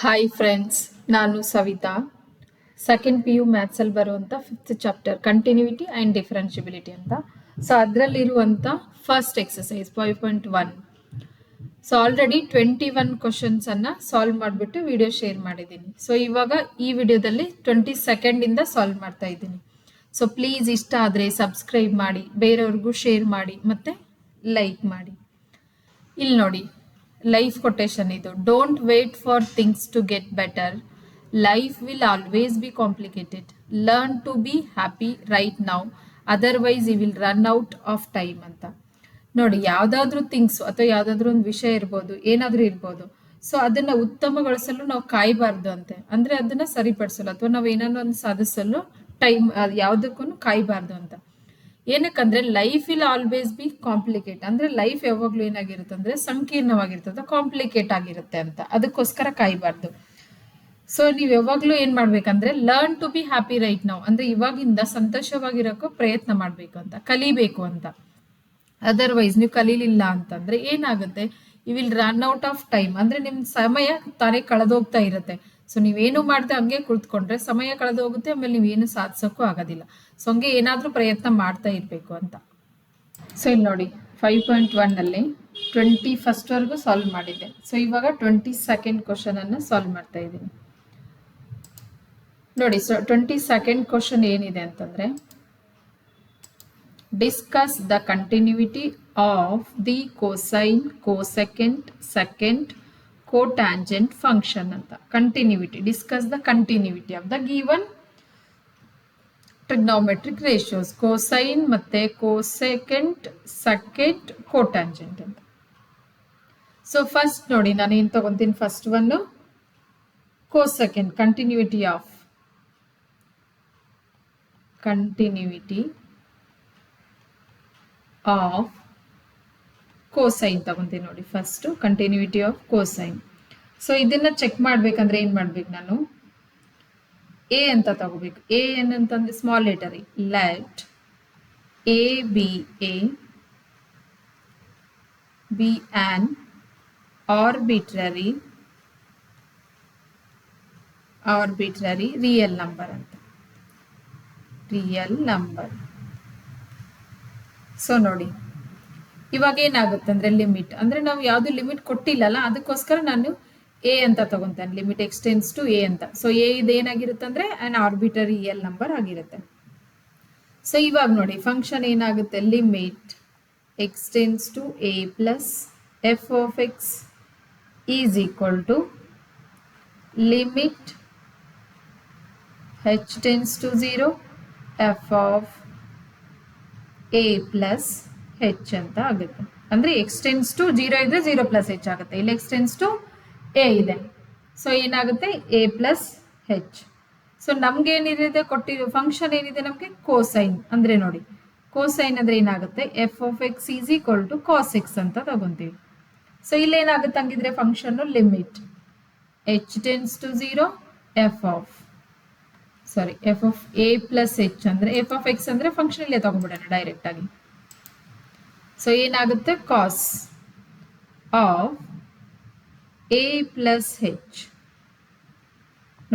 Hi friends, ನಾನು Savitha. Second P U ಮ್ಯಾಥ್ಸಲ್ಲಿ ಬರುವಂಥ fifth chapter continuity and differentiability ಅಂತ. ಸೊ ಅದರಲ್ಲಿರುವಂಥ ಫಸ್ಟ್ ಎಕ್ಸಸೈಸ್ 5.1. ಸೊ ಆಲ್ರೆಡಿ 21 ಕ್ವಶನ್ಸನ್ನು ಸಾಲ್ವ್ ಮಾಡಿಬಿಟ್ಟು ವಿಡಿಯೋ ಶೇರ್ ಮಾಡಿದ್ದೀನಿ. ಸೊ ಇವಾಗ ಈ ವಿಡಿಯೋದಲ್ಲಿ 22nd ಸಾಲ್ವ್ ಮಾಡ್ತಾ ಇದ್ದೀನಿ. ಸೊ ಪ್ಲೀಸ್ ಇಷ್ಟ ಆದರೆ ಸಬ್ಸ್ಕ್ರೈಬ್ ಮಾಡಿ, ಬೇರೆಯವ್ರಿಗೂ ಶೇರ್ ಮಾಡಿ ಮತ್ತು ಲೈಕ್ ಮಾಡಿ. ಇಲ್ಲಿ ನೋಡಿ, ಲೈಫ್ ಕೊಟೇಶನ್ ಇದು. Don't wait for things to get better. Life will always be complicated. Learn to be happy right now, otherwise you will run out of time ಅಂತ. ನೋಡಿ, ಯಾವುದಾದ್ರೂ ಥಿಂಗ್ಸ್ ಅಥವಾ ಯಾವುದಾದ್ರೂ ಒಂದು ವಿಷಯ ಇರ್ಬೋದು, ಏನಾದರೂ ಇರ್ಬೋದು. ಸೊ ಅದನ್ನು ಉತ್ತಮಗೊಳಿಸಲು ನಾವು ಕಾಯಬಾರ್ದು ಅಂತೆ, ಅಂದರೆ ಅದನ್ನು ಸರಿಪಡಿಸಲು ಅಥವಾ ನಾವು ಏನಾದ್ರು ಒಂದು ಸಾಧಿಸಲು ಟೈಮ್ ಯಾವುದಕ್ಕೂ ಕಾಯಬಾರ್ದು ಅಂತ. ಏನಕ್ಕಂದ್ರೆ life will always be complicate, ಅಂದ್ರೆ ಲೈಫ್ ಯಾವಾಗ್ಲೂ ಏನಾಗಿರುತ್ತೆ ಅಂದ್ರೆ ಸಂಕೀರ್ಣವಾಗಿರ್ತದೆ, ಕಾಂಪ್ಲಿಕೇಟ್ ಆಗಿರುತ್ತೆ ಅಂತ. ಅದಕ್ಕೋಸ್ಕರ ಕಾಯಬಾರ್ದು. ಸೊ ನೀವು ಯಾವಾಗ್ಲೂ ಏನ್ ಮಾಡ್ಬೇಕಂದ್ರೆ learn to be happy right now, ಅಂದ್ರೆ ಇವಾಗಿಂದ ಸಂತೋಷವಾಗಿರೋಕ್ಕೂ ಪ್ರಯತ್ನ ಮಾಡ್ಬೇಕು ಅಂತ, ಕಲಿಬೇಕು ಅಂತ. ಅದರ್ವೈಸ್ ನೀವು ಕಲೀಲಿಲ್ಲ ಅಂತಂದ್ರೆ ಏನಾಗುತ್ತೆ, you will run out of time, ಅಂದ್ರೆ ನಿಮ್ ಸಮಯ ತಾನೇ ಕಳೆದೋಗ್ತಾ ಇರುತ್ತೆ. ಸೊ ನೀವೇನು ಮಾಡದೆ ಹಂಗೆ ಕುಳಿತುಕೊಂಡ್ರೆ ಸಮಯ ಕಳೆದು ಹೋಗುತ್ತೆ, ಆಮೇಲೆ ನೀವೇನು ಸಾಧಿಸೋಕ್ಕೂ ಆಗೋದಿಲ್ಲ. ಸೊ ಹಂಗೆ ಏನಾದರೂ ಪ್ರಯತ್ನ ಮಾಡ್ತಾ ಇರಬೇಕು ಅಂತ. ಸೊ ಇಲ್ಲಿ ನೋಡಿ, 5.1 ಅಲ್ಲಿ 21st ಸಾಲ್ವ್ ಮಾಡಿದ್ದೆ. ಸೊ ಇವಾಗ 22nd ಕ್ವಶನ್ ಅನ್ನು ಸಾಲ್ವ್ ಮಾಡ್ತಾ ಇದ್ದೀನಿ. ನೋಡಿ, ಸೊ 22nd ಕ್ವಶನ್ ಏನಿದೆ ಅಂತಂದ್ರೆ, discuss the continuity of the cosine, cosecant, second, cotangent function ಅಂತ. Continuity, discuss the continuity of the given trigonometric ratios, cosine ಮತ್ತೆ ಕೋಸೆಕೆಂಟ್, ಸೆಕೆಂಡ್, ಕೋಟ್ಯಾಂಜೆಂಟ್ ಅಂತ. ಸೊ ಫಸ್ಟ್ ನೋಡಿ, ನಾನು ಏನು ತಗೊಂತೀನಿ, first one cosecant, continuity of cosine ತಗೊಂತೀನಿ. ನೋಡಿ, first continuity of cosine. So ಇದನ್ನ ಚೆಕ್ ಮಾಡ್ಬೇಕಂದ್ರೆ ಏನ್ ಮಾಡ್ಬೇಕು, ನಾನು ಎ ಅಂತ ತಗೋಬೇಕು. ಎ ಏನಂತಂದ್ರೆ small letter let a be an arbitrary real number ಅಂತ. Real number. ಸೊ ನೋಡಿ, ಇವಾಗ ಏನಾಗುತ್ತೆ ಅಂದ್ರೆ ಲಿಮಿಟ್, ಅಂದ್ರೆ ನಾವು ಯಾವ್ದು ಲಿಮಿಟ್ ಕೊಟ್ಟಿಲ್ಲಲ್ಲ, ಅದಕ್ಕೋಸ್ಕರ ನಾನು ಎ ಅಂತ ತಗೊಂತೇನೆ. ಲಿಮಿಟ್ ಎಕ್ಸ್ಟೆನ್ಸ್ ಟು ಎ ಅಂತ. ಸೊ ಎ ಇದೇನಾಗಿರುತ್ತೆ ಅಂದ್ರೆ ಅನ್ ಆರ್ಬಿಟರಿ ರಿಯಲ್ ನಂಬರ್ ಆಗಿರುತ್ತೆ. ಸೊ ಇವಾಗ ನೋಡಿ, ಫಂಕ್ಷನ್ ಏನಾಗುತ್ತೆ, limit x tends to a plus F of X is equal to limit h tends to 0 f of a plus h ಅಂತ ಆಗುತ್ತೆ. ಅಂದ್ರೆ ಎಕ್ಸ್ಟೆನ್ಸ್ ಟು 0 ಇದ್ರೆ 0 ಪ್ಲಸ್ ಹೆಚ್ ಆಗುತ್ತೆ. ಇಲ್ಲಿ ಎಕ್ಸ್ಟೆನ್ಸ್ ಟು ಎ ಇದೆ. ಸೊ ಏನಾಗುತ್ತೆ, ಎ ಪ್ಲಸ್ ಹೆಚ್. ಸೊ ನಮ್ಗೆ ಏನಿದೆ ಕೊಟ್ಟಿರೋ ಫಂಕ್ಷನ್ ಏನಿದೆ, ನಮ್ಗೆ ಕೋಸೈನ್. ಅಂದ್ರೆ ನೋಡಿ, ಕೋಸೈನ್ ಅಂದ್ರೆ ಏನಾಗುತ್ತೆ, f of X is equal to cos X ಅಂತ ತಗೊಂತೀವಿ. ಸೊ ಇಲ್ಲಿ ಏನಾಗುತ್ತೆ ಹಂಗಿದ್ರೆ function limit h tends to 0 f of a plus h ಅಂದ್ರೆ ಎಫ್ ಆಫ್ ಎಕ್ಸ್ ಅಂದ್ರೆ ಫಂಕ್ಷನ್ ಇಲ್ಲೇ ತಗೊಂಡ್ಬಿಡೋಣ ಡೈರೆಕ್ಟ್ ಆಗಿ. ಸೊ ಏನಾಗುತ್ತೆ, cos of a plus h.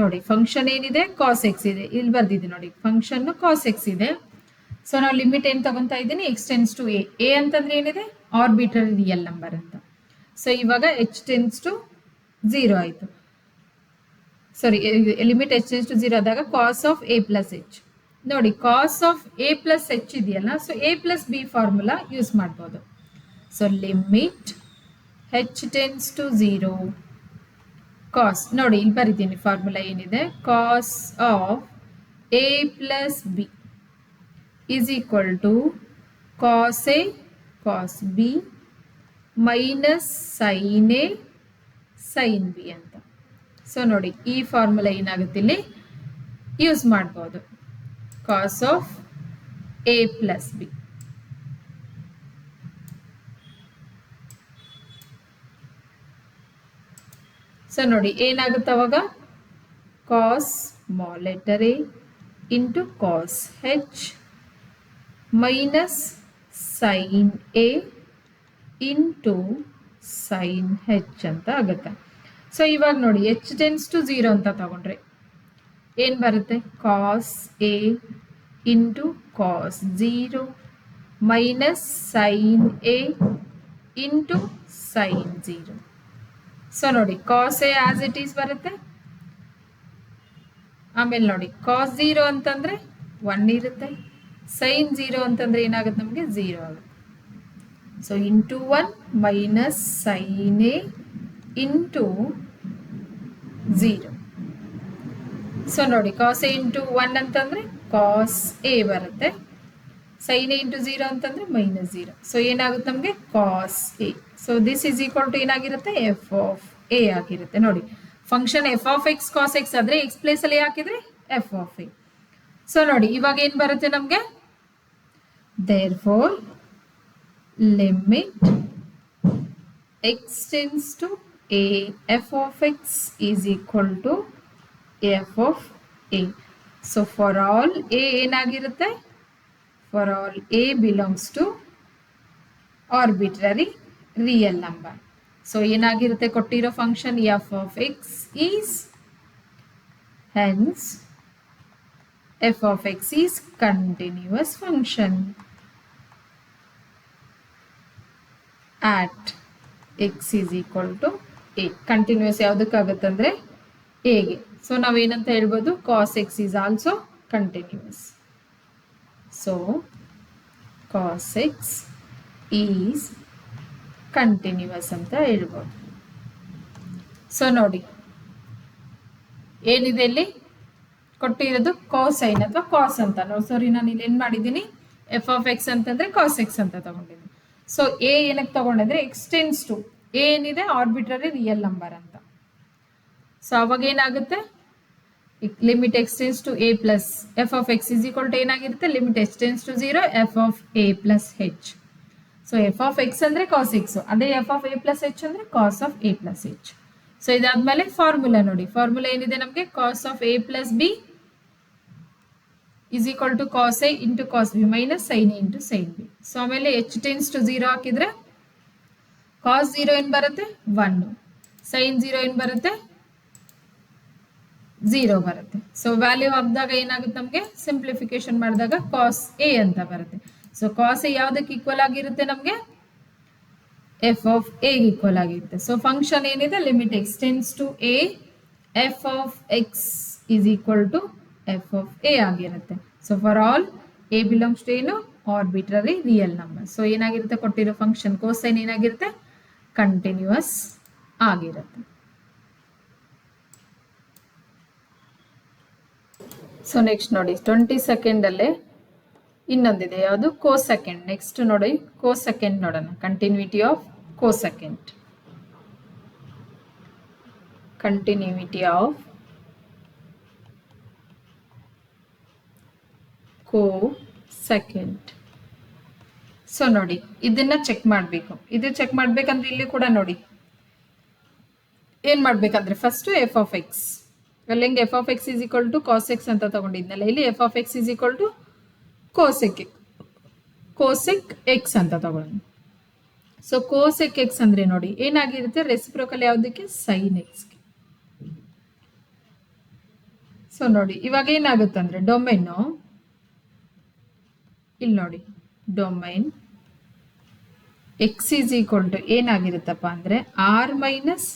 ನೋಡಿ, ಫಂಕ್ಷನ್ ಏನಿದೆ ಕಾಸ್ ಎಕ್ಸ್ ಇದೆ, ಇಲ್ಲಿ ಬರ್ದಿದೆ ನೋಡಿ, ಫಂಕ್ಷನ್ ಕಾಸ್ ಎಕ್ಸ್ ಇದೆ. ಸೊ ನಾವು ಲಿಮಿಟ್ ಏನ್ ತಗೊಂತಾ ಇದ್ದೀನಿ, ಎಕ್ಸ್ಟೆನ್ಸ್ ಟು ಎ. ಎ ಅಂತಂದ್ರೆ ಏನಿದೆ, ಆರ್ಬಿಟ್ರರಿ ರಿಯಲ್ ನಂಬರ್ ಅಂತ. ಸೊ ಇವಾಗ ಎಚ್ ಟೆನ್ಸ್ ಟು 0 ಆಯ್ತು. Sorry, limit h tends to 0 ಆದಾಗ cos of a plus h. ನೋಡಿ, cos of a plus h ಇದೆಯಲ್ಲ, so a plus b formula use ಮಾಡ್ಬೋದು. So limit h tends to 0 cos, ನೋಡಿ ಇಲ್ಲಿ ಬರೀತೀನಿ formula ಏನಿದೆ, cos of a plus b is equal to cos a cos b minus sine a sine b ಅಂತ. So ನೋಡಿ, ಈ formula ಏನಾಗುತ್ತೆ ಇಲ್ಲಿ ಯೂಸ್ ಮಾಡ್ಬೋದು, cos of a plus b. So ನೋಡಿ ಏನಾಗುತ್ತೆ ಅವಾಗ, cos small letter a into cos h minus sine A into sine h ಅಂತ ಆಗುತ್ತೆ. ಸೊ ಇವಾಗ ನೋಡಿ h ಟೆನ್ಸ್ ಟು 0 ಅಂತ ತಗೊಂಡ್ರೆ ಏನ್ ಬರುತ್ತೆ cos A into cos 0 minus sine A into sine 0. So ನೋಡಿ cos a as it is ಬರುತ್ತೆ. ಆಮೇಲೆ ನೋಡಿ ಕಾಸ್ 0 ಅಂತಂದ್ರೆ 1 ಇರುತ್ತೆ, ಸೈನ್ 0 ಅಂತಂದ್ರೆ ಏನಾಗುತ್ತೆ ನಮಗೆ 0 ಆಗುತ್ತೆ. So into 1 minus sine A into 0. So ನೋಡಿ ಕಾಸ್ ಎ ಇಂಟು 1 ಅಂತಂದ್ರೆ ಕಾಸ್ ಎ ಬರುತ್ತೆ, ಸೈನ್ ಎ ಇಂಟು 0 ಅಂತಂದ್ರೆ ಮೈನಸ್ 0. ಸೊ ಏನಾಗುತ್ತೆ ನಮಗೆ cos A. So this is equal to ಏನಾಗಿರುತ್ತೆ ಎಫ್ ಆಫ್ ಎ ಆಗಿರುತ್ತೆ. ನೋಡಿ function F of X cos X ಆದ್ರೆ ಎಕ್ಸ್ ಪ್ಲೇಸ್ ಅಲ್ಲಿ ಹಾಕಿದ್ರೆ ಎಫ್ ಆಫ್ ಎ. ಸೊ ನೋಡಿ ಇವಾಗ ಏನ್ ಬರುತ್ತೆ ನಮ್ಗೆ therefore limit x tends to a f of x is equal to f of a. So for all a ಏನಾಗಿರುತ್ತೆ for all a belongs to arbitrary real number. So ಏನಾಗಿರುತ್ತೆ ಕೊಟ್ಟಿರೋ function f of x is hence f of x is continuous function at x is equal to a. Continuous ಯಾವುದಕ್ಕಾಗುತ್ತೆ ಅಂದರೆ ಎಗೆ. So ನಾವೇನಂತ ಹೇಳ್ಬೋದು cos x is also continuous. So cos x is continuous ಅಂತ ಹೇಳ್ಬೋದು. So ನೋಡಿ ಏನಿದೆ ಇಲ್ಲಿ ಕೊಟ್ಟಿರೋದು ಕಾಸೈನ್ ಅಥವಾ ಕಾಸ್ ಅಂತ. ಸಾರಿ ನಾನು ಇಲ್ಲಿ ಏನು ಮಾಡಿದ್ದೀನಿ ಎಫ್ ಆಫ್ ಎಕ್ಸ್ ಅಂತಂದ್ರೆ ಕಾಸ್ ಎಕ್ಸ್ ಅಂತ ತಗೊಂಡಿದ್ದೀನಿ. ಸೊ ಎ ಏನಕ್ಕೆ ತಗೊಂಡಿದ್ರೆ ಎಕ್ಸ್ ಟೆನ್ಸ್ ಟು ಎ ಏನಿದೆ ಆರ್ಬಿಟ್ರರಿ ರಿಯಲ್ ನಂಬರ್ ಅಂತ. ಸೊ ಅವಾಗ ಏನಾಗುತ್ತೆ limit X tends to a plus F of X is equal to ಏನಾಗಿರುತ್ತೆ limit X tends to 0 f of a plus h. So f of x ಅಂದ್ರೆ cos x, ಅದೇ f of a plus h ಅಂದ್ರೆ cos of a plus h. So ಇದಾದ್ಮೇಲೆ formula ನೋಡಿ, formula ಏನಿದೆ ನಮಗೆ cos of a plus B is equal to cos a into cos b minus sin a into sin b. So ಆಮೇಲೆ h tends to 0 ಹಾಕಿದ್ರೆ cos 0 ಏನು ಬರುತ್ತೆ 1, sin 0 ಏನು ಬರುತ್ತೆ 0 ಬರುತ್ತೆ. ಸೊ ವ್ಯಾಲ್ಯೂ ಹಾಕಿದಾಗ ಏನಾಗುತ್ತೆ ನಮಗೆ ಸಿಂಪ್ಲಿಫಿಕೇಶನ್ ಮಾಡಿದಾಗ cos a ಅಂತ ಬರುತ್ತೆ. ಸೊ cos a ಯಾವುದಕ್ಕೆ ಈಕ್ವಲ್ ಆಗಿರುತ್ತೆ ನಮಗೆ f of a ಈಕ್ವಲ್ ಆಗಿರುತ್ತೆ. ಸೊ ಫಂಕ್ಷನ್ ಏನಿದೆ limit x tends to a f of x is equal to f of a ಆಗಿರುತ್ತೆ. So for all a belongs to ಏನು arbitrary real number. So ಏನಾಗಿರುತ್ತೆ ಕೊಟ್ಟಿರೋ function cosine ಏನಾಗಿರುತ್ತೆ continuous ಆಗಿರುತ್ತೆ. So next ನೋಡಿ 22nd ಅಲ್ಲೇ ಇನ್ನೊಂದಿದೆ ಯಾವುದು ಕೋಸೆಕೆಂಡ್. ನೆಕ್ಸ್ಟ್ ನೋಡಿ ಕೋಸೆಕೆಂಡ್ ನೋಡೋಣ. Continuity of cosecant. Continuity of cosecant. So ನೋಡಿ ಇದನ್ನ ಚೆಕ್ ಮಾಡಬೇಕು. ಇದು ಚೆಕ್ ಮಾಡ್ಬೇಕಂದ್ರೆ ಇಲ್ಲಿ ಕೂಡ ನೋಡಿ ಏನ್ ಮಾಡ್ಬೇಕಂದ್ರೆ ಫಸ್ಟ್ ಎಫ್ ಆಫ್ ಎಕ್ಸ್ ಅಲ್ಲಿ ಹೆಂಗೆ F of X is equal to cos X ಅಂತ ತಗೊಂಡಿದ್ನಲ್ಲ, ಇಲ್ಲಿ F of X is equal to cosec X ಅಂತ ತಗೊಂಡು. ಸೊ ಕೋಸೆಕ್ ಎಕ್ಸ್ ಅಂದ್ರೆ ನೋಡಿ ಏನಾಗಿರುತ್ತೆ ರೆಸಿಪ್ರೋಕಲ್ ಯಾವುದಕ್ಕೆ ಸೈನ್ ಎಕ್ಸ್ಗೆ. ಸೊ ನೋಡಿ ಇವಾಗ ಏನಾಗುತ್ತೆ ಅಂದ್ರೆ ಡೊಮೈನು ಇಲ್ಲಿ ನೋಡಿ domain x is equal to ಏನಾಗಿರುತ್ತಪ್ಪ ಅಂದ್ರೆ R minus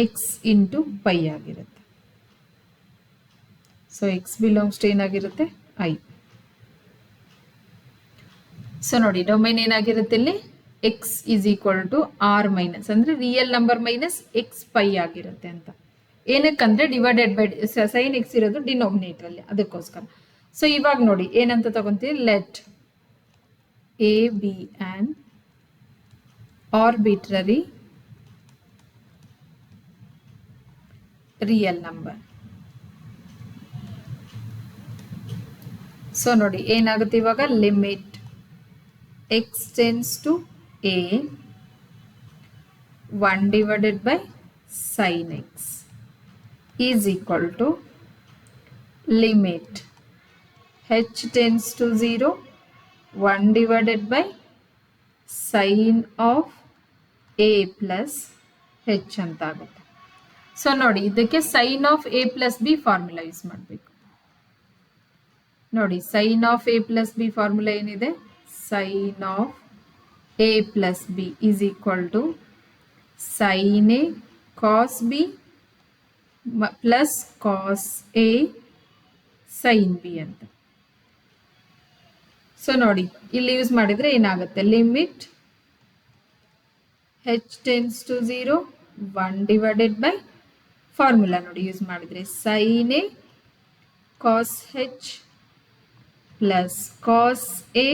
x into pi ಆಗಿರುತ್ತೆ. ಸೊ ಎಕ್ಸ್ ಬಿಲಾಂಗ್ಸ್ ಟು ಏನಾಗಿರುತ್ತೆ ಐ. ಸೊ ನೋಡಿ ಡೊಮೈನ್ ಏನಾಗಿರುತ್ತೆ ಇಲ್ಲಿ x is equal to R minus ಅಂದ್ರೆ real number minus x pi ಆಗಿರುತ್ತೆ ಅಂತ. ಏನಕ್ಕಂದ್ರೆ ಡಿವೈಡೆಡ್ ಬೈ ಸೈನ್ ಎಕ್ಸ್ ಇರೋದು ಡಿನೋಮಿನೇಟರ್ ಅಲ್ಲಿ, ಅದಕ್ಕೋಸ್ಕರ. ಸೊ ಇವಾಗ ನೋಡಿ ಏನಂತ ತಗೊಂತೀವಿ let a be an arbitrary real number. So ನೋಡಿ ಏನಾಗುತ್ತೆ ಇವಾಗ limit X tends to A 1 divided by sin x is equal to limit h tends to 0 1 divided by sin of a plus h ಅಂತ ಆಗುತ್ತೆ. So ನೋಡಿ, ಇದಕ್ಕೆ sine of a plus b formula use ಮಾಡಬೇಕು. ನೋಡಿ, sine of a plus b formula ಏನಿದೆ? Sine of a plus b is equal to sine a cos b plus cos a sine b ಅಂತ. So ನೋಡಿ, ಇಲ್ಲಿ use ಮಾಡಿದ್ರೆ ಏನಾಗುತ್ತೆ? Limit h tends to 0 1 divided by formula ನೋಡಿ use ಮಾಡಿದ್ರೆ sine a cos h plus cos a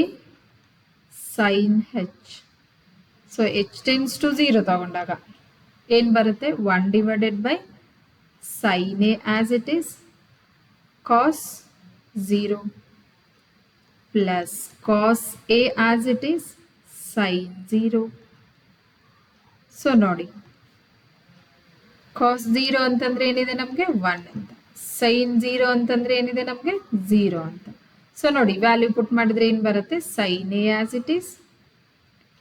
sign H. So h tends to 0 ತಗೊಂಡಾಗ ಏನು ಬರುತ್ತೆ? 1 divided by sin a as it is cos 0 plus cos a as it is sin 0. So ನೋಡಿ, cos 0 ಅಂತಂದ್ರೆ ಏನಿದೆ ನಮಗೆ? 1 ಅಂತ. sin 0 ಅಂತಂದ್ರೆ ಏನಿದೆ ನಮಗೆ? 0 ಅಂತ. ಸೊ ನೋಡಿ, ವ್ಯಾಲ್ಯೂ ಪುಟ್ ಮಾಡಿದ್ರೆ ಏನು ಬರುತ್ತೆ? sin a as it is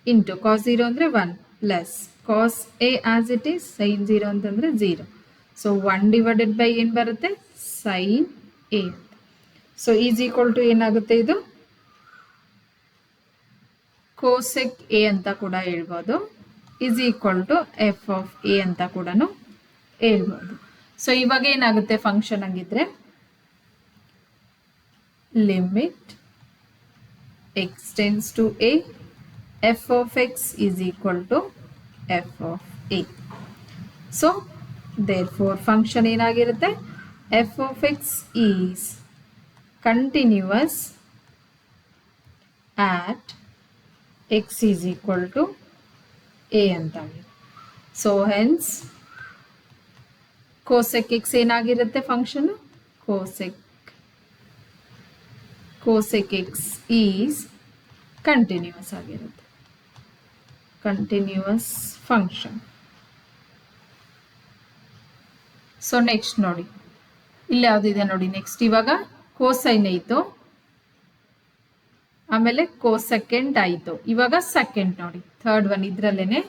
into cos 0 ಅಂದರೆ 1 plus cos a as it is sin 0 ಅಂತಂದರೆ 0. ಸೊ 1 ಡಿವೈಡೆಡ್ ಬೈ ಏನು ಬರುತ್ತೆ? sin a ಅಂತ. ಸೊ ಈಸ್ ಈಕ್ವಲ್ ಟು ಏನಾಗುತ್ತೆ? ಇದು ಕೋಸೆಕ್ ಎ ಅಂತ ಕೂಡ ಹೇಳ್ಬೋದು, is equal to f of a ಅಂತ ಕೂಡ ಹೇಳ್ಬೋದು. ಸೊ ಇವಾಗ ಏನಾಗುತ್ತೆ ಫಂಕ್ಷನ್ ಹಂಗಿದ್ರೆ? Limit X tends to a f of X is equal to f of a. So therefore function ಏನಾಗಿರುತ್ತೆ? F of X is continuous at X is equal to a ಅಂತ. So hence cosec x ಏನಾಗಿರುತ್ತೆ function? Cosec x is continuous ಆಗಿರುತ್ತೆ, continuous function. So next ನೋಡಿ, ಇಲ್ಲಿ ಯಾವುದಿದೆ ನೋಡಿ next. ಇವಾಗ cosine ಆಯಿತು, ಆಮೇಲೆ ಕೋಸೆಕೆಂಡ್ ಆಯಿತು, ಇವಾಗ ಸೆಕೆಂಡ್ ನೋಡಿ, ಥರ್ಡ್ ಒನ್ ಇದರಲ್ಲೇನೆ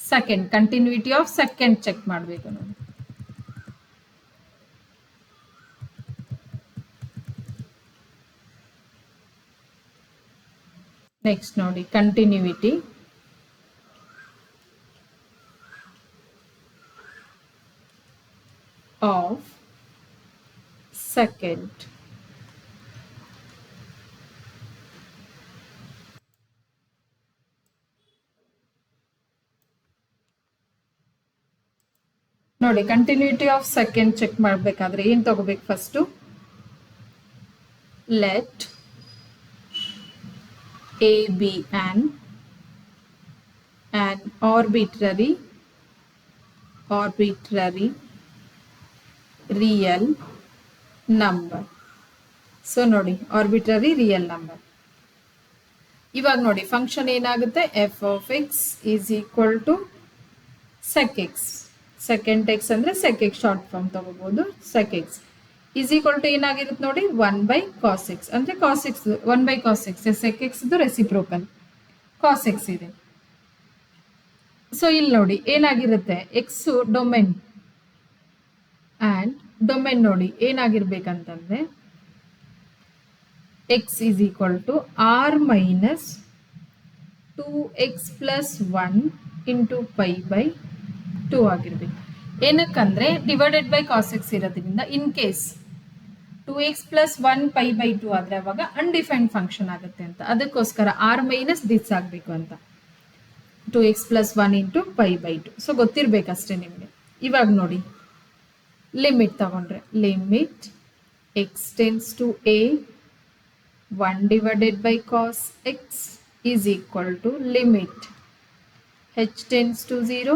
second. Continuity of second check ಮಾಡಬೇಕು ನೋಡಿ. ನೆಕ್ಸ್ಟ್ ನೋಡಿ, ಕಂಟಿನ್ಯೂಟಿ ಆಫ್ ಸೆಕೆಂಡ್. ನೋಡಿ, ಕಂಟಿನ್ಯೂಟಿ ಆಫ್ ಸೆಕೆಂಡ್ ಚೆಕ್ ಮಾಡಬೇಕಾದ್ರೆ ಏನು ತಗೋಬೇಕು? First let a be an arbitrary real number. So ನೋಡಿ, ಆರ್ಬಿಟ್ರರಿ ರಿಯಲ್ ನಂಬರ್. ಇವಾಗ ನೋಡಿ ಫಂಕ್ಷನ್ ಏನಾಗುತ್ತೆ? F of X is equal to sec x. Second x ಅಂದರೆ ಸೆಕ್ ಎಕ್ಸ್ ಶಾರ್ಟ್ ಫಾರ್ಮ್ ತಗೋಬಹುದು. Sec x is equal to ಏನಾಗಿರುತ್ತೆ ನೋಡಿ? 1 by cos X. ಅಂದರೆ cos x 1 by cos x, sec x reciprocal cos x ಇದೆ. So ಇಲ್ಲಿ ನೋಡಿ ಏನಾಗಿರುತ್ತೆ? X domain and domain ನೋಡಿ ಏನಾಗಿರ್ಬೇಕಂತಂದ್ರೆ x is equal to R minus 2x plus 1 into pi by 2 ಆಗಿರ್ಬೇಕು. ಏನಕ್ಕಂದ್ರೆ ಡಿವೈಡೆಡ್ ಬೈ ಕಾಸ್ ಎಕ್ಸ್ ಇರೋದ್ರಿಂದ in case 2x plus 1 pi by 2 ಆದರೆ ಅವಾಗ ಅನ್ಡಿಫೈನ್ಡ್ ಫಂಕ್ಷನ್ ಆಗುತ್ತೆ ಅಂತ, ಅದಕ್ಕೋಸ್ಕರ ಆರ್ ಮೈನಸ್ ದಿಸ್ ಆಗಬೇಕು ಅಂತ. 2x plus 1 into pi by 2. So ಗೊತ್ತಿರಬೇಕಷ್ಟೇ ನಿಮಗೆ. ಇವಾಗ ನೋಡಿ, ಲಿಮಿಟ್ ತಗೊಂಡ್ರೆ limit X tends to A 1 divided by cos x is equal to limit h tends to 0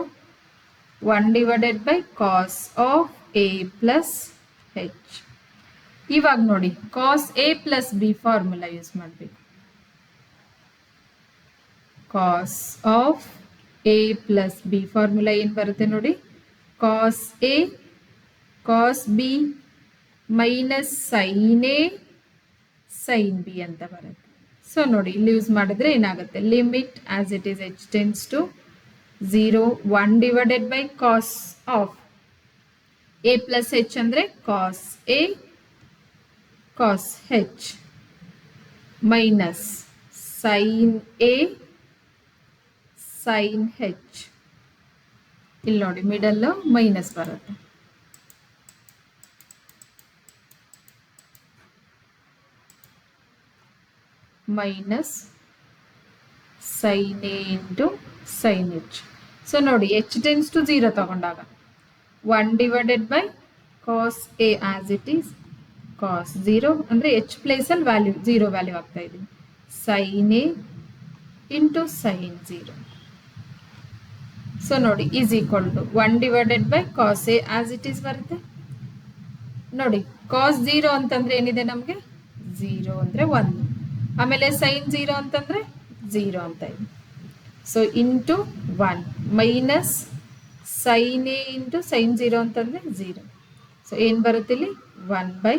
1 divided by cos of a plus h. ಇವಾಗ ನೋಡಿ cos a plus b formula use ಮಾಡಬೇಕು. cos of a plus b formula ಏನು ಬರುತ್ತೆ ನೋಡಿ? cos a cos b minus sin a sin b ಅಂತ ಬರುತ್ತೆ. So ನೋಡಿ ಇಲ್ಲಿ ಯೂಸ್ ಮಾಡಿದ್ರೆ ಏನಾಗುತ್ತೆ? Limit as it is h tends to 0 1 divided by cos of a plus h ಅಂದ್ರೆ cos a cos h minus sin a sin h. ಇಲ್ಲಿ ನೋಡಿ middle minus ಬರುತ್ತೆ. Minus sin a into sin h. So ನೋಡಿ h tends to 0 ತಗೊಂಡಾಗ 1 divided by cos a as it is cos 0 ಅಂದರೆ h place ಅಲ್ಲಿ value 0 value ಆಗ್ತಾ ಇದೆ. sin a into sin 0. So ನೋಡಿ is equal to 1 divided by cos a as it is ಬರುತ್ತೆ. ನೋಡಿ cos 0 ಅಂತಂದ್ರೆ ಏನಿದೆ ನಮಗೆ 0 ಅಂದರೆ 1, ಆಮೇಲೆ sin 0 ಅಂತಂದ್ರೆ 0 ಅಂತ ಇದೆ. So into 1 minus sin a into sin 0 ಅಂತಂದ್ರೆ 0. ಸೊ ಏನು ಬರುತ್ತೆ ಇಲ್ಲಿ 1 by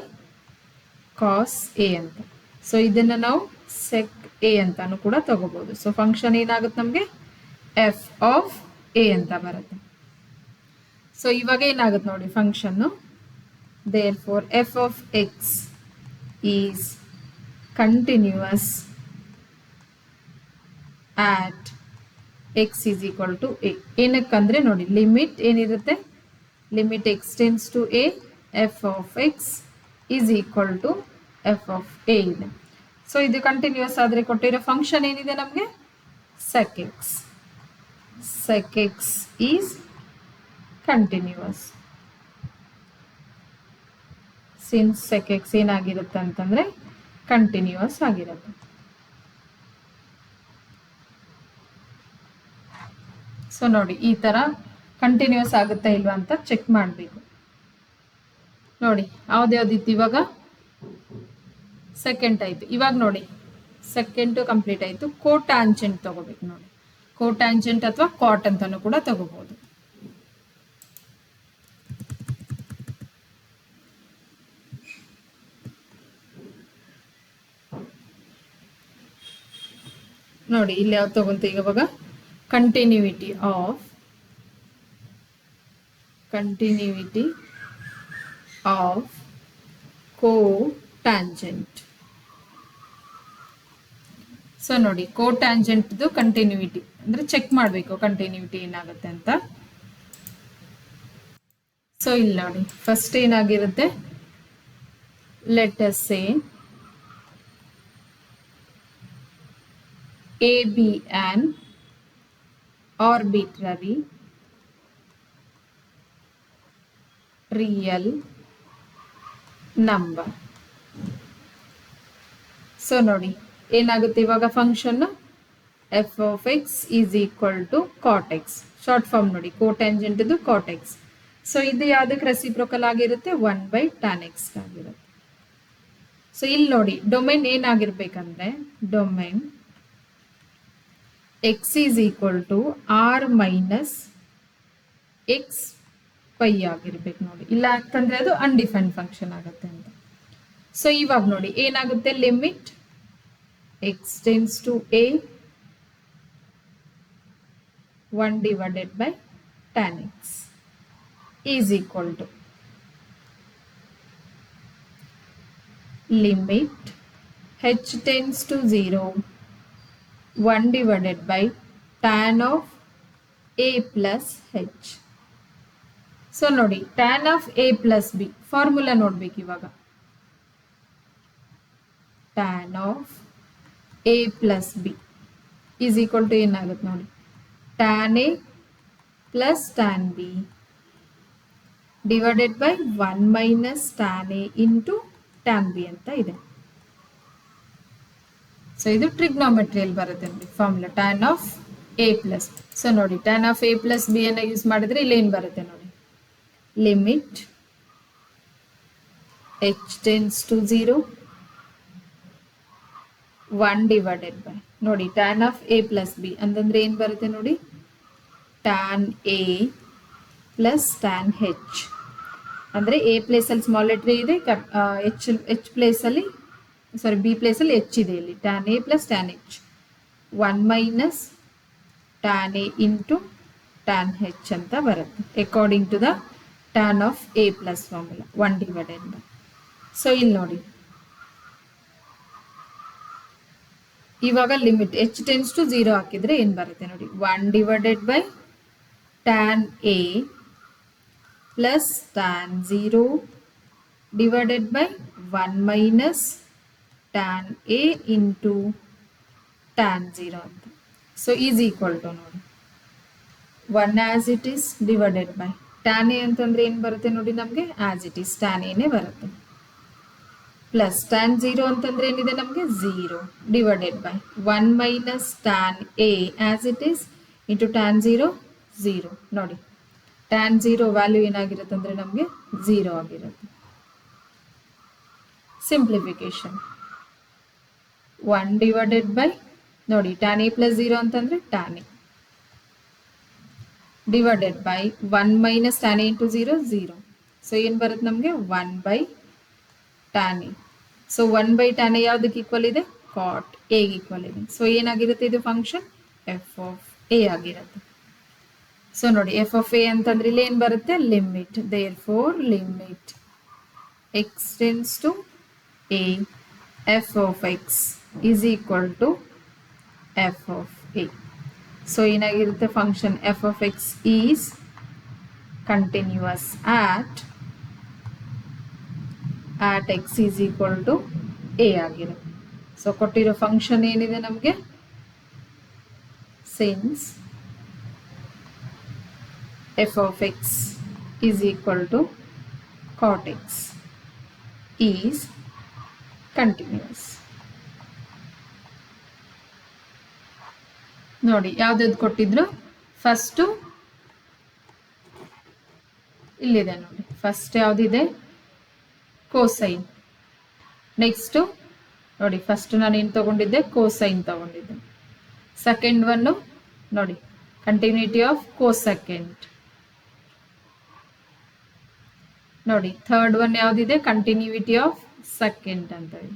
cos a ಅಂತ. ಸೊ ಇದನ್ನು ನಾವು sec a ಅಂತಾನು ಕೂಡ ತಗೋಬಹುದು. ಸೊ ಫಂಕ್ಷನ್ ಏನಾಗುತ್ತೆ ನಮಗೆ f ಆಫ್ a ಅಂತ ಬರುತ್ತೆ. ಸೊ ಇವಾಗ ಏನಾಗುತ್ತೆ ನೋಡಿ function, therefore f of x is continuous at x is equal to a. ಏನಕ್ಕಂದ್ರೆ ನೋಡಿ ಲಿಮಿಟ್ ಏನಿರುತ್ತೆ, limit x tends to a f of x is equal to f of a ಇದೆ. So ಇದು continuous ಆದರೆ ಕೊಟ್ಟಿರೋ function ಏನಿದೆ ನಮಗೆ sec x. sec x is continuous since sec x ಏನಾಗಿರುತ್ತೆ ಅಂತಂದ್ರೆ ಕಂಟಿನ್ಯೂಸ್ ಆಗಿರುತ್ತೆ. ಸೊ ನೋಡಿ ಈ ತರ ಕಂಟಿನ್ಯೂಸ್ ಆಗುತ್ತಾ ಇಲ್ವಾ ಅಂತ ಚೆಕ್ ಮಾಡಬೇಕು. ನೋಡಿ ಯಾವ್ದ್ಯಾವ್ದಿತ್ತು ಇವಾಗ ಸೆಕೆಂಡ್ ಆಯ್ತು. ಇವಾಗ ನೋಡಿ ಸೆಕೆಂಡ್ ಕಂಪ್ಲೀಟ್ ಆಯ್ತು. ಕೋಟ್ಯಾಂಜೆಂಟ್ ತಗೋಬೇಕು ನೋಡಿ. ಕೋಟ್ಯಾಂಜೆಂಟ್ ಅಥವಾ ಕಾಟ್ ಅಂತಾನು ಕೂಡ ತಗೋಬಹುದು. ನೋಡಿ ಇಲ್ಲಿ ಯಾವ್ದು ತಗೊಂತ ಇವಾಗ ಕಂಟಿನ್ಯೂಟಿ ಆಫ್ ಕೋಟ್ಯಾಂಜೆಂಟ್. ಸೊ ನೋಡಿ ಕೋಟ್ಯಾಂಜೆಂಟ್ದು ಕಂಟಿನ್ಯೂಟಿ ಅಂದ್ರೆ ಚೆಕ್ ಮಾಡಬೇಕು ಕಂಟಿನ್ಯೂಟಿ ಏನಾಗುತ್ತೆ ಅಂತ. ಸೊ ಇಲ್ಲಿ ನೋಡಿ ಫಸ್ಟ್ ಏನಾಗಿರುತ್ತೆ, let us say a be an arbitrary real number. So ನೋಡಿ ಏನಾಗುತ್ತೆ ಇವಾಗ function f of x is equal to cot x. Short form ನೋಡಿ ಕೋಟ್ಯಾಂಜೆಂಟ್ ಇದು cot x. ಸೊ ಇದು ಯಾವುದಕ್ಕೆ ರೆಸಿಪ್ರೋಕಲ್ ಆಗಿರುತ್ತೆ 1 by tan x ಆಗಿರುತ್ತೆ. ಸೊ ಇಲ್ಲಿ ನೋಡಿ ಡೊಮೈನ್ ಏನಾಗಿರ್ಬೇಕಂದ್ರೆ domain x is equal to r minus x pi ಆಗಿರ್ಬೇಕು ನೋಡಿ. ಇಲ್ಲ ಅಂತಂದ್ರೆ ಅದು ಅನ್ಡಿಫೈನ್ಡ್ ಫಂಕ್ಷನ್ ಆಗುತ್ತೆ ಅಂತ. ಸೊ ಇವಾಗ ನೋಡಿ ಏನಾಗುತ್ತೆ, limit x tends to a 1 divided by tan x is equal to limit h tends to 0 1 divided by tan of a plus h. So ನೋಡಿ tan of a plus b formula ನೋಡ್ಬೇಕು ಇವಾಗ. tan of a plus b is equal to ಏನಾಗುತ್ತೆ ನೋಡಿ tan a plus tan b divided by 1 minus tan a into tan b ಅಂತ ಇದೆ. So ಇದು ಟ್ರಿಗ್ನೋಮೆಟ್ರಿಯಲ್ಲಿ ಬರುತ್ತೆ ನೋಡಿ formula tan of a plus. So ನೋಡಿ tan of a plus b ಅನ್ನ use ಮಾಡಿದ್ರೆ ಇಲ್ಲಿ ಏನು ಬರುತ್ತೆ ನೋಡಿ, limit h tends to 0 1 divided by ನೋಡಿ tan of a plus b ಅಂತಂದ್ರೆ ಏನು ಬರುತ್ತೆ ನೋಡಿ tan a plus tan h. ಅಂದ್ರೆ a ಪ್ಲೇಸ್ ಅಲ್ಲಿ ಸ್ಮಾಲ್ ಲೆಟರ್ ಇದೆ, h ಪ್ಲೇಸ್ ಅಲ್ಲಿ ಸಾರಿ b ಪ್ಲೇಸ್ ಅಲ್ಲಿ h ಇದೆ. ಇಲ್ಲಿ tan a plus tan h 1 minus tan a into tan h ಅಂತ ಬರುತ್ತೆ according to the tan of a plus formula 1 divided by. So ಇಲ್ಲಿ ನೋಡಿ ಇವಾಗ ಲಿಮಿಟ್ h ಟೆನ್ಸ್ ಟು 0 ಹಾಕಿದ್ರೆ ಏನು ಬರುತ್ತೆ ನೋಡಿ 1 divided by tan a plus tan 0 divided by 1 minus tan a into tan 0 ಅಂತ. So is equal to ನೋಡಿ 1 as it is divided by tan a ಅಂತಂದ್ರೆ ಏನು ಬರುತ್ತೆ ನೋಡಿ ನಮಗೆ as it is tan a ನೇ ಬರುತ್ತೆ ಪ್ಲಸ್ tan 0 ಅಂತಂದ್ರೆ ಏನಿದೆ ನಮಗೆ 0 divided by 1 minus tan a as it is into tan 0 0 ನೋಡಿ tan 0 ವ್ಯಾಲ್ಯೂ ಏನಾಗಿರುತ್ತೆ ಅಂದರೆ ನಮಗೆ 0 ಆಗಿರುತ್ತೆ. ಸಿಂಪ್ಲಿಫಿಕೇಶನ್ 1 ಡಿವೈಡೆಡ್ ಬೈ ನೋಡಿ tan a ಪ್ಲಸ್ 0 ಅಂತಂದರೆ tan a divided by 1 minus tan a into 0 0. So ಏನು ಬರುತ್ತೆ ನಮಗೆ 1 by tan a. So 1 by tan a ಯಾವುದಕ್ಕೆ ಈಕ್ವಲ್ ಇದೆ cot a ಗೆ ಈಕ್ವಲ್ ಇದೆ. ಸೊ ಏನಾಗಿರುತ್ತೆ ಇದು ಫಂಕ್ಷನ್ f ಆಫ್ a ಆಗಿರುತ್ತೆ. ಸೊ ನೋಡಿ ಎಫ್ ಆಫ್ ಎ ಅಂತಂದ್ರೆ ಇಲ್ಲಿ ಏನು ಬರುತ್ತೆ limit therefore limit X tends to a f of X is equal to f of a. So ಏನಾಗಿರುತ್ತೆ function F of X is continuous at X is equal to a ಆಗಿರುತ್ತೆ. So ಕೊಟ್ಟಿರೋ function ಏನಿದೆ ನಮಗೆ since f of x is equal to cot x is continuous. ನೋಡಿ ಯಾವ್ದು ಕೊಟ್ಟಿದ್ರು first ಇಲ್ಲಿದೆ ನೋಡಿ ಫಸ್ಟ್ ಯಾವುದಿದೆ ಕೋಸೈನ್. ನೆಕ್ಸ್ಟು ನೋಡಿ ಫಸ್ಟ್ ನಾನು ಏನು ತಗೊಂಡಿದ್ದೆ ಕೋಸೈನ್ ತಗೊಂಡಿದ್ದೆ. ಸೆಕೆಂಡ್ ಒನ್ನು ನೋಡಿ ಕಂಟಿನ್ಯೂಟಿ ಆಫ್ ಕೋಸೆಕೆಂಡ್. ನೋಡಿ ಥರ್ಡ್ ಒನ್ ಯಾವುದಿದೆ ಕಂಟಿನ್ಯೂಟಿ ಆಫ್ ಸೆಕೆಂಡ್ ಅಂತ ಇದೆ.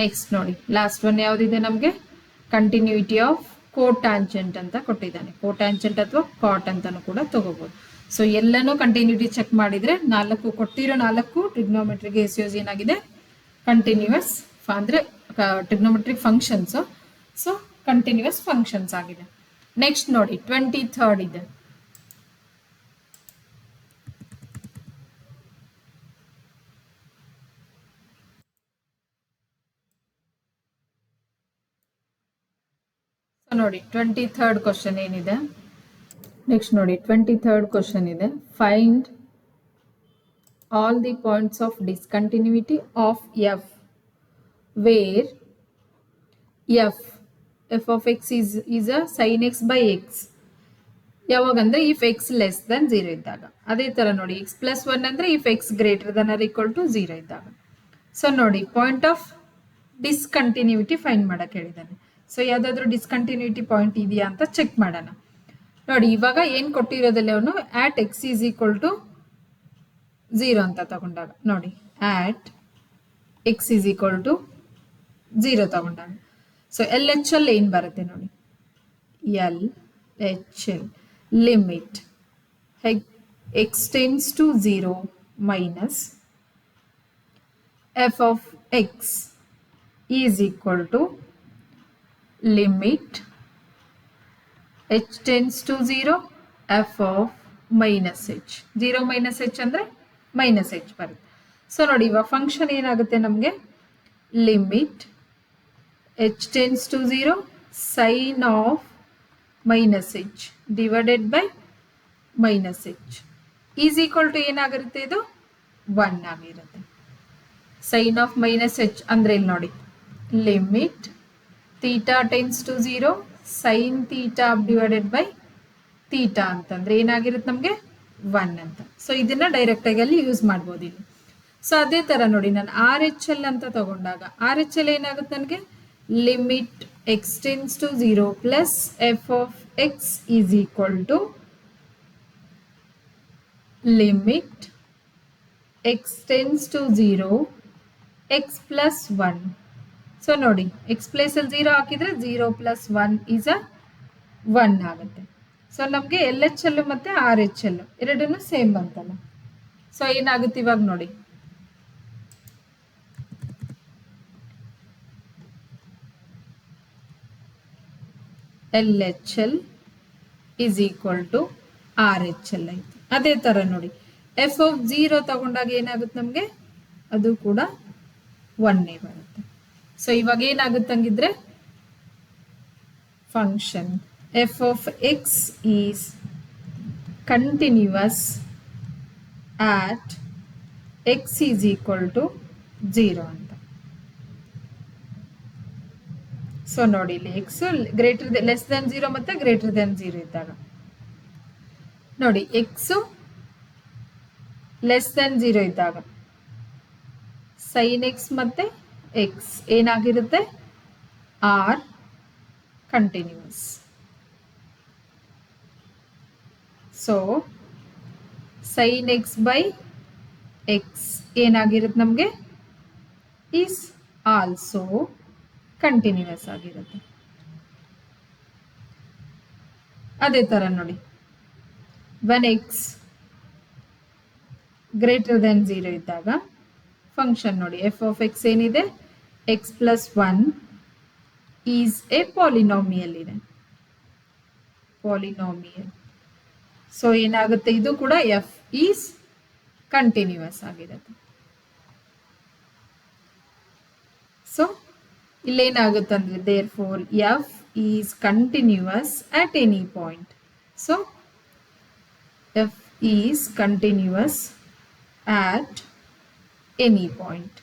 ನೆಕ್ಸ್ಟ್ ನೋಡಿ ಲಾಸ್ಟ್ ಒನ್ ಯಾವುದಿದೆ ನಮಗೆ ಕಂಟಿನ್ಯೂಟಿ ಆಫ್ ಕೋಟ್ಯಾಂಜೆಂಟ್ ಅಂತ ಕೊಟ್ಟಿದ್ದಾನೆ. ಕೋಟ್ಯಾಂಜೆಂಟ್ ಅಥವಾ ಕಾಟ್ ಅಂತಾನು ಕೂಡ ತಗೋಬಹುದು. ಸೊ ಎಲ್ಲನೂ ಕಂಟಿನ್ಯೂಟಿ ಚೆಕ್ ಮಾಡಿದ್ರೆ ಕೊಟ್ಟಿರೋ 4 ಟ್ರಿಗ್ನೋಮೆಟ್ರಿಕ್ ರೇಷಿಯೋಸ್ ಏನಾಗಿದೆ ಕಂಟಿನ್ಯೂಸ್ ಅಂದ್ರೆ trigonometric functions. So continuous functions ಆಗಿದೆ. ನೆಕ್ಸ್ಟ್ ನೋಡಿ 23rd ಇದೆ. ನೋಡಿ 23rd ಕ್ವಶನ್ ಏನಿದೆ ನೆಕ್ಸ್ಟ್ ನೋಡಿ 23rd ಕ್ವಶನ್ ಇದೆ find all the points of discontinuity of f where f of X is a sine x by x. ಯಾವಾಗಂದ್ರೆ if x less than 0 ಇದ್ದಾಗ. ಅದೇ ತರ ನೋಡಿ ಎಕ್ಸ್ ಪ್ಲಸ್ 1 ಅಂದ್ರೆ if x greater than or equal to 0 ಇದ್ದಾಗ. So ನೋಡಿ point of discontinuity find ಮಾಡಕ್ಕೆ ಹೇಳಿದ್ದಾನೆ. ಸೊ ಯಾವ್ದಾದ್ರು ಡಿಸ್ಕಂಟಿನ್ಯೂಟಿ ಪಾಯಿಂಟ್ ಇದೆಯಾ ಅಂತ ಚೆಕ್ ಮಾಡೋಣ. ನೋಡಿ ಇವಾಗ ಏನು ಕೊಟ್ಟಿರೋದಿಲ್ಲ ಅವನು at X is equal to 0 ಅಂತ ತಗೊಂಡಾಗ ನೋಡಿ at X is equal to 0 ತಗೊಂಡಾಗ ಸೊ ಎಲ್ ಎಚ್ ಎಲ್ ಏನು ಬರುತ್ತೆ ನೋಡಿ L H L limit X tends to 0 minus F of X is equal to limit h tends to 0 f of minus h 0 minus h ಅಂದ್ರೆ minus h ಬರುತ್ತೆ. So ನೋಡಿ ಇವಾಗ function ಏನಾಗುತ್ತೆ ನಮಗೆ limit h tends to 0 sin of minus h divided by minus h is equal to ಏನಾಗಿರುತ್ತೆ ಇದು 1 ಆಗಿರುತ್ತೆ. Sign of minus h ಅಂದ್ರೆ ಇಲ್ಲಿ ನೋಡಿ limit theta tends to 0 sin theta divided by theta ಅಂತಂದ್ರೆ ಏನಾಗಿರುತ್ತೆ ನಮಗೆ 1 ಅಂತ. ಸೊ ಇದನ್ನ ಡೈರೆಕ್ಟ್ ಆಗಿ ಅಲ್ಲಿ ಯೂಸ್ ಮಾಡ್ಬೋದು ಇಲ್ಲಿ. ಸೊ ಅದೇ ತರ ನೋಡಿ ನಾನು ಆರ್ ಎಚ್ ಎಲ್ ಅಂತ ತಗೊಂಡಾಗ ಆರ್ ಎಚ್ ಎಲ್ ಏನಾಗುತ್ತೆ ನನಗೆ limit X tends to 0 plus F of X is equal to limit X tends to 0 X plus 1. So ನೋಡಿ ಎಕ್ಸ್ ಪ್ಲೇಸ್ ಅಲ್ಲಿ 0 ಹಾಕಿದ್ರೆ 0 ಪ್ಲಸ್ 1 ಈಸ್ ಅ 1 ಆಗುತ್ತೆ. ಸೊ ನಮಗೆ ಎಲ್ ಎಚ್ ಎಲ್ ಮತ್ತು ಆರ್ ಎಚ್ ಎಲ್ ಎರಡನ್ನೂ same ಬಂತಲ್ಲ. So ಏನಾಗುತ್ತೆ ಇವಾಗ ನೋಡಿ, L H L is equal to R H L ಆಯ್ತು. ಅದೇ ಥರ ನೋಡಿ ಎಫ್ ಆಫ್ 0 ತಗೊಂಡಾಗ ಏನಾಗುತ್ತೆ ನಮಗೆ, ಅದು ಕೂಡ 1 ಬರುತ್ತೆ. ಸೊ ಇವಾಗ ಏನಾಗುತ್ತೆ ಹಂಗಿದ್ರೆ, function F of X is continuous at X is equal to 0 ಅಂತ. ಸೊ ನೋಡಿ ಇಲ್ಲಿ ಎಕ್ಸ್ ಗ್ರೇಟರ್ ಲೆಸ್ ದೆನ್ 0 ಮತ್ತೆ ಗ್ರೇಟರ್ ದೆನ್ 0 ಇದ್ದಾಗ ನೋಡಿ, ಎಕ್ಸ್ ಲೆಸ್ ದೆನ್ 0 ಇದ್ದಾಗ ಸೈನ್ ಎಕ್ಸ್ ಮತ್ತೆ ಎಕ್ಸ್ ಏನಾಗಿರುತ್ತೆ, are continuous. So sine x by x ಏನಾಗಿರುತ್ತೆ ನಮಗೆ, ಈಸ್ ಆಲ್ಸೋ ಕಂಟಿನ್ಯೂಸ್ ಆಗಿರುತ್ತೆ. ಅದೇ ತರ ನೋಡಿ, when x ಗ್ರೇಟರ್ ದೆನ್ 0 ಇದ್ದಾಗ ಫಂಕ್ಷನ್ ನೋಡಿ ಎಫ್ ಆಫ್ ಎಕ್ಸ್ ಏನಿದೆ, x plus 1 is a polynomial ಇದೆ, ಪಾಲಿನಾಮಿಯಲ್. ಸೊ ಏನಾಗುತ್ತೆ, ಇದು ಕೂಡ ಎಫ್ ಈಸ್ ಕಂಟಿನ್ಯೂಸ್ ಆಗಿರುತ್ತೆ. ಸೊ ಇಲ್ಲೇನಾಗುತ್ತೆ ಅಂದ್ರೆ, therefore f is continuous at any point. So f is continuous at any point.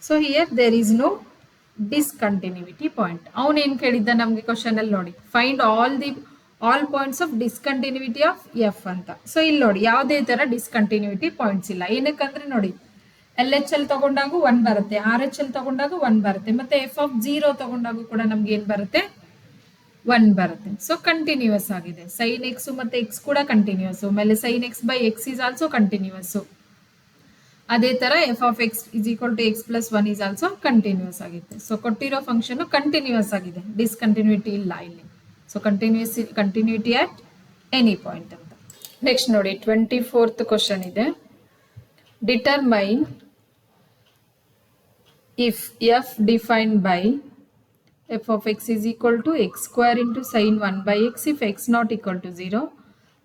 So here there is no discontinuity point. ಅವನೇನು ಕೇಳಿದ್ದ ನಮಗೆ ಕ್ವಶನ್ ಅಲ್ಲಿ ನೋಡಿ, find all points of discontinuity of F ಅಂತ. So ಇಲ್ಲಿ ನೋಡಿ ಯಾವುದೇ ತರ ಡಿಸ್ಕಂಟಿನ್ಯೂಟಿ ಪಾಯಿಂಟ್ಸ್ ಇಲ್ಲ. ಏನಕ್ಕಂದ್ರೆ ನೋಡಿ, ಎಲ್ ಎಚ್ ಎಲ್ ತಗೊಂಡಾಗ 1 ಬರುತ್ತೆ, ಆರ್ ಎಚ್ ಎಲ್ ತಗೊಂಡಾಗ 1 ಬರುತ್ತೆ, ಮತ್ತೆ ಎಫ್ ಆಫ್ 0 ತಗೊಂಡಾಗ ಕೂಡ ನಮ್ಗೆ ಏನ್ ಬರುತ್ತೆ, 1 ಬರುತ್ತೆ. ಸೊ ಕಂಟಿನ್ಯೂಸ್ ಆಗಿದೆ. ಸೈನ್ ಎಕ್ಸ್ ಮತ್ತೆ ಎಕ್ಸ್ ಕೂಡ ಕಂಟಿನ್ಯೂಸ್, ಆಮೇಲೆ sine x by x is also continuous. ಅದೇ ತರ f of X is equal to x plus 1 is also continuous ಆಗಿದೆ. ಸೊ ಕೊಟ್ಟಿರೋ ಫಂಕ್ಷನ್ ಕಂಟಿನ್ಯೂಸ್ ಆಗಿದೆ, ಡಿಸ್ಕಂಟಿನ್ಯೂಟಿ ಇಲ್ಲ ಇಲ್ಲಿ. So continuity at any point ಅಂತ. ನೆಕ್ಸ್ಟ್ ನೋಡಿ 24th ಕ್ವಶನ್ ಇದೆ, determine if f defined by f of x is equal to x square into sin 1 by x if x not equal to 0,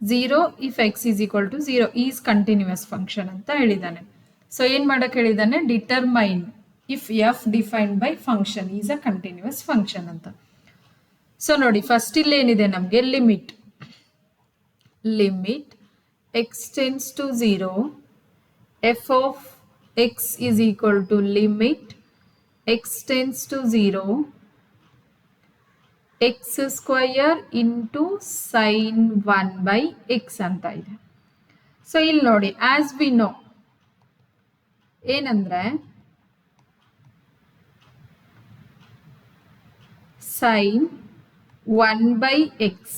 0 if x is equal to 0 is continuous function ಅಂತ ಹೇಳಿದಾನೆ. So ಏನ್ ಮಾಡಕ್ ಹೇಳಿದಾನೆ, determine if f defined by function is a continuous function ಅಂತ. So ನೋಡಿ first ಇಲ್ಲಿ ಏನಿದೆ ನಮ್ಗೆ, limit x tends to 0 f of x is equal to limit x tends to 0 x square into sine 1 by X ಅಂತ ಇದೆ. So ಇಲ್ಲಿ ನೋಡಿ, as we know ಏನಂದ್ರೆ ಸೈನ್ 1 ಬೈ ಎಕ್ಸ್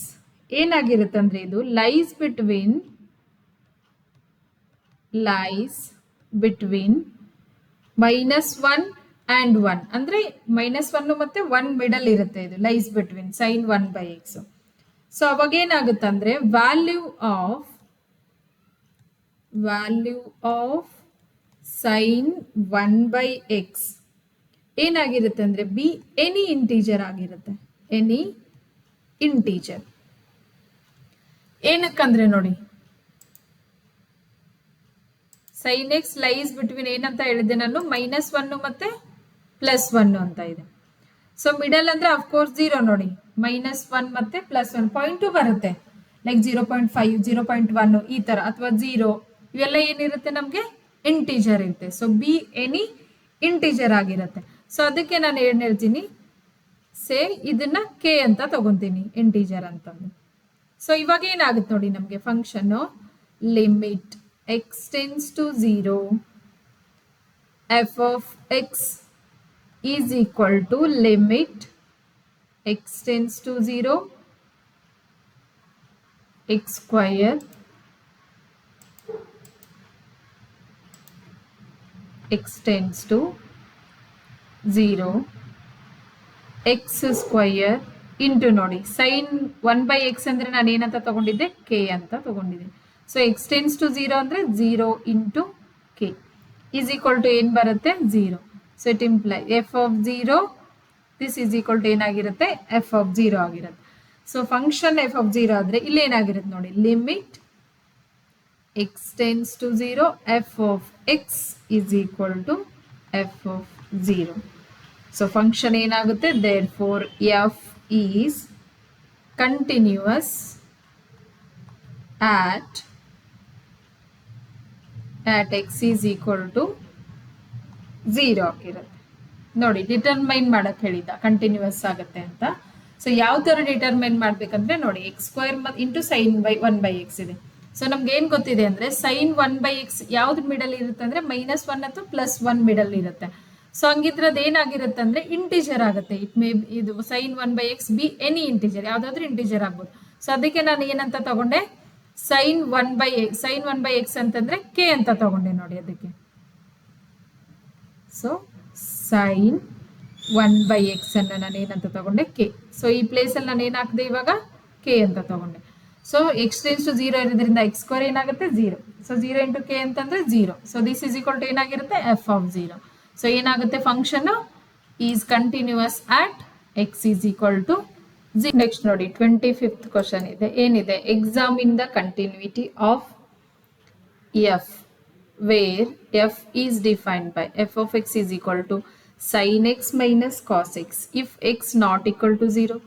ಏನಾಗಿರುತ್ತೆ ಅಂದ್ರೆ, ಇದು ಲೈಸ್ ಬಿಟ್ವೀನ್ -1 and 1 ಅಂದ್ರೆ -1 ಮತ್ತೆ 1 ಮಿಡಲ್ ಇರುತ್ತೆ, ಇದು lies between sine 1 by x. So ಅವಾಗ ಏನಾಗುತ್ತೆ ಅಂದ್ರೆ, value of sine 1 by x ಏನಾಗಿರುತ್ತೆ ಅಂದ್ರೆ ಬಿ ಎನಿ ಇಂಟೀಜರ್ ಆಗಿರುತ್ತೆ, ಎನಿ ಇಂಟೀಜರ್. ಏನಕ್ಕಂದ್ರೆ ನೋಡಿ, ಸೈನ್ ಎಕ್ಸ್ ಲೈಸ್ ಬಿಟ್ವೀನ್ ಏನಂತ ಹೇಳಿದೆ ನಾನು, -1 ಮತ್ತೆ +1 ಅಂತ ಇದೆ. ಸೊ ಮಿಡಲ್ ಅಂದ್ರೆ ಅಫ್ಕೋರ್ಸ್ 0 ನೋಡಿ, -1 ಮತ್ತೆ +1 0.2 ಬರುತ್ತೆ, ಲೈಕ್ 0.5 0.1 ಈ ತರ, ಅಥವಾ 0 ಇವೆಲ್ಲ ಏನಿರುತ್ತೆ ನಮ್ಗೆ ಇಂಟೀಜರ್ ಇರುತ್ತೆ. ಸೊ ಬಿ ಎನಿ ಇಂಟೀಜರ್ ಆಗಿರುತ್ತೆ. ಸೊ ಅದಕ್ಕೆ ನಾನು ಏನ್ ಹೇಳ್ತೀನಿ, ಸೇ ಇದನ್ನ ಕೆ ಅಂತ ತಗೊಂತೀನಿ ಇಂಟೀಜರ್ ಅಂತಂದು. ಸೊ ಇವಾಗ ಏನಾಗುತ್ತೆ ನೋಡಿ, ನಮ್ಗೆ function limit x tends to 0 f of x is equal to limit x tends to 0 x square x tends to 0 x square into ನೋಡಿ ಸೈನ್ 1/x ಅಂದ್ರೆ ನಾನು ಏನಂತ ತಗೊಂಡಿದ್ದೆ ಕೆ ಅಂತ ತಗೊಂಡಿದ್ದೀನಿ. ಸೊ ಎಕ್ಸ್ ಟೆನ್ಸ್ ಟು 0 ಅಂದ್ರೆ 0 into k is equal to ಏನು ಬರುತ್ತೆ 0. So it imply f of 0 this is equal to ಏನಾಗಿರುತ್ತೆ ಎಫ್ ಆಫ್ 0 ಆಗಿರುತ್ತೆ. ಸೊ ಫಂಕ್ಷನ್ ಎಫ್ ಆಫ್ 0 ಆದರೆ ಇಲ್ಲಿ ಏನಾಗಿರುತ್ತೆ ನೋಡಿ limit x tends to 0 f of x is equal to f of 0. So function ಏನಾಗುತ್ತೆ therefore f is continuous at x is equal to 0 ಆಗಿರುತ್ತೆ. ನೋಡಿ determine ಮಾಡಕ್ಕೆ ಹೇಳಿದ್ದ ಕಂಟಿನ್ಯೂಸ್ ಆಗುತ್ತೆ ಅಂತ. ಸೊ ಯಾವ ಥರ ಡಿಟರ್ಮೈನ್ ಮಾಡಬೇಕಂದ್ರೆ ನೋಡಿ x² ಇಂಟು ಸೈನ್ 1/x ಇದೆ. ಸೊ ನಮ್ಗೆ ಏನು ಗೊತ್ತಿದೆ ಅಂದರೆ ಸೈನ್ 1/x ಯಾವ್ದು ಮಿಡಲ್ ಇರುತ್ತೆ ಅಂದರೆ -1 ಅಥವಾ +1 ಮಿಡಲ್ ಇರುತ್ತೆ. ಸೊ ಹಂಗಿದ್ರದ್ದು ಏನಾಗಿರುತ್ತೆ ಅಂದರೆ ಇಂಟಿಜರ್ ಆಗುತ್ತೆ. ಇಟ್ ಮೇ ಇದು sine 1/x be any integer, ಯಾವುದಾದ್ರೂ ಇಂಟಿಜರ್ ಆಗ್ಬೋದು. ಸೊ ಅದಕ್ಕೆ ನಾನು ಏನಂತ ತಗೊಂಡೆ ಸೈನ್ 1/x ಅಂತಂದ್ರೆ ಕೆ ಅಂತ ತಗೊಂಡೆ ನೋಡಿ ಅದಕ್ಕೆ. ಸೊ ಸೈನ್ 1/x ಅನ್ನು ನಾನು ಏನಂತ ತಗೊಂಡೆ ಕೆ. ಸೊ ಈ ಪ್ಲೇಸಲ್ಲಿ ನಾನು ಏನು ಹಾಕಿದೆ ಇವಾಗ ಕೆ ಅಂತ ತಗೊಂಡೆ. ಸೊ ಎಕ್ಸ್ ಟೆನ್ಸ್ ಟು 0 ಇರೋದ್ರಿಂದ x² ಏನಾಗುತ್ತೆ 0. ಸೊ 0 ಇಂಟು ಕೆ ಅಂತಂದ್ರೆ 0. So this is equal to ಏನಾಗಿರುತ್ತೆ ಎಫ್ ಆಫ್ 0. ಸೊ ಏನಾಗುತ್ತೆ function is continuous at X is equal to 0. Next ನೋಡಿ 25th ಕ್ವಶನ್ ಇದೆ. ಏನಿದೆ examine the continuity of f where f is defined by f of x is equal to sin x minus cos x if x not equal to 0,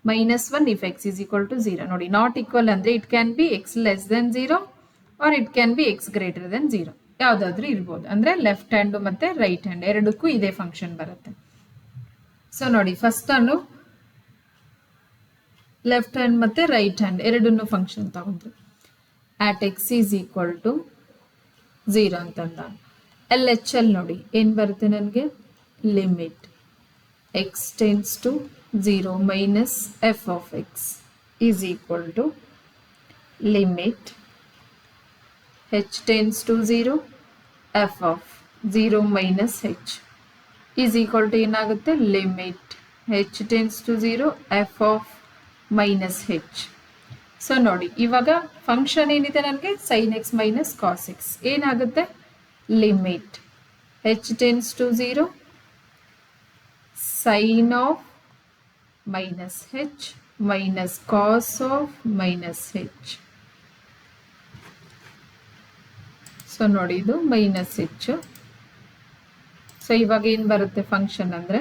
-1 if x is equal to 0. ನೋಡಿ not equal ಅಂದರೆ it can be x less than 0 or it can be x greater than 0, ಯಾವುದಾದ್ರೂ ಇರ್ಬೋದು. ಅಂದರೆ left hand ಮತ್ತು right hand ಎರಡಕ್ಕೂ ಇದೇ function ಬರುತ್ತೆ. So ನೋಡಿ ಫಸ್ಟ್ ನಾನು ಲೆಫ್ಟ್ ಹ್ಯಾಂಡ್ ಮತ್ತು ರೈಟ್ ಹ್ಯಾಂಡ್ ಎರಡನ್ನೂ ಫಂಕ್ಷನ್ ತಗೊಂಡ್ರು. At x is equal to 0 ಅಂತಂದ ಎಲ್ ಎಚ್ ಎಲ್ ನೋಡಿ ಏನು ಬರುತ್ತೆ ನನಗೆ limit X tends to 0 minus F of X is equal to limit h tends to 0 f of 0 minus h is equal to ಏನಾಗುತ್ತೆ limit h tends to 0 f of minus h. So ನೋಡಿ ಇವಾಗ function ಏನಿದೆ ನನಗೆ sine x minus cos x ಏನಾಗುತ್ತೆ limit h tends to 0 sine of minus h minus cos of minus h. So ನೋಡಿ ಇದು minus h. So ಇವಾಗ ಏನು ಬರುತ್ತೆ ಫಂಕ್ಷನ್ ಅಂದರೆ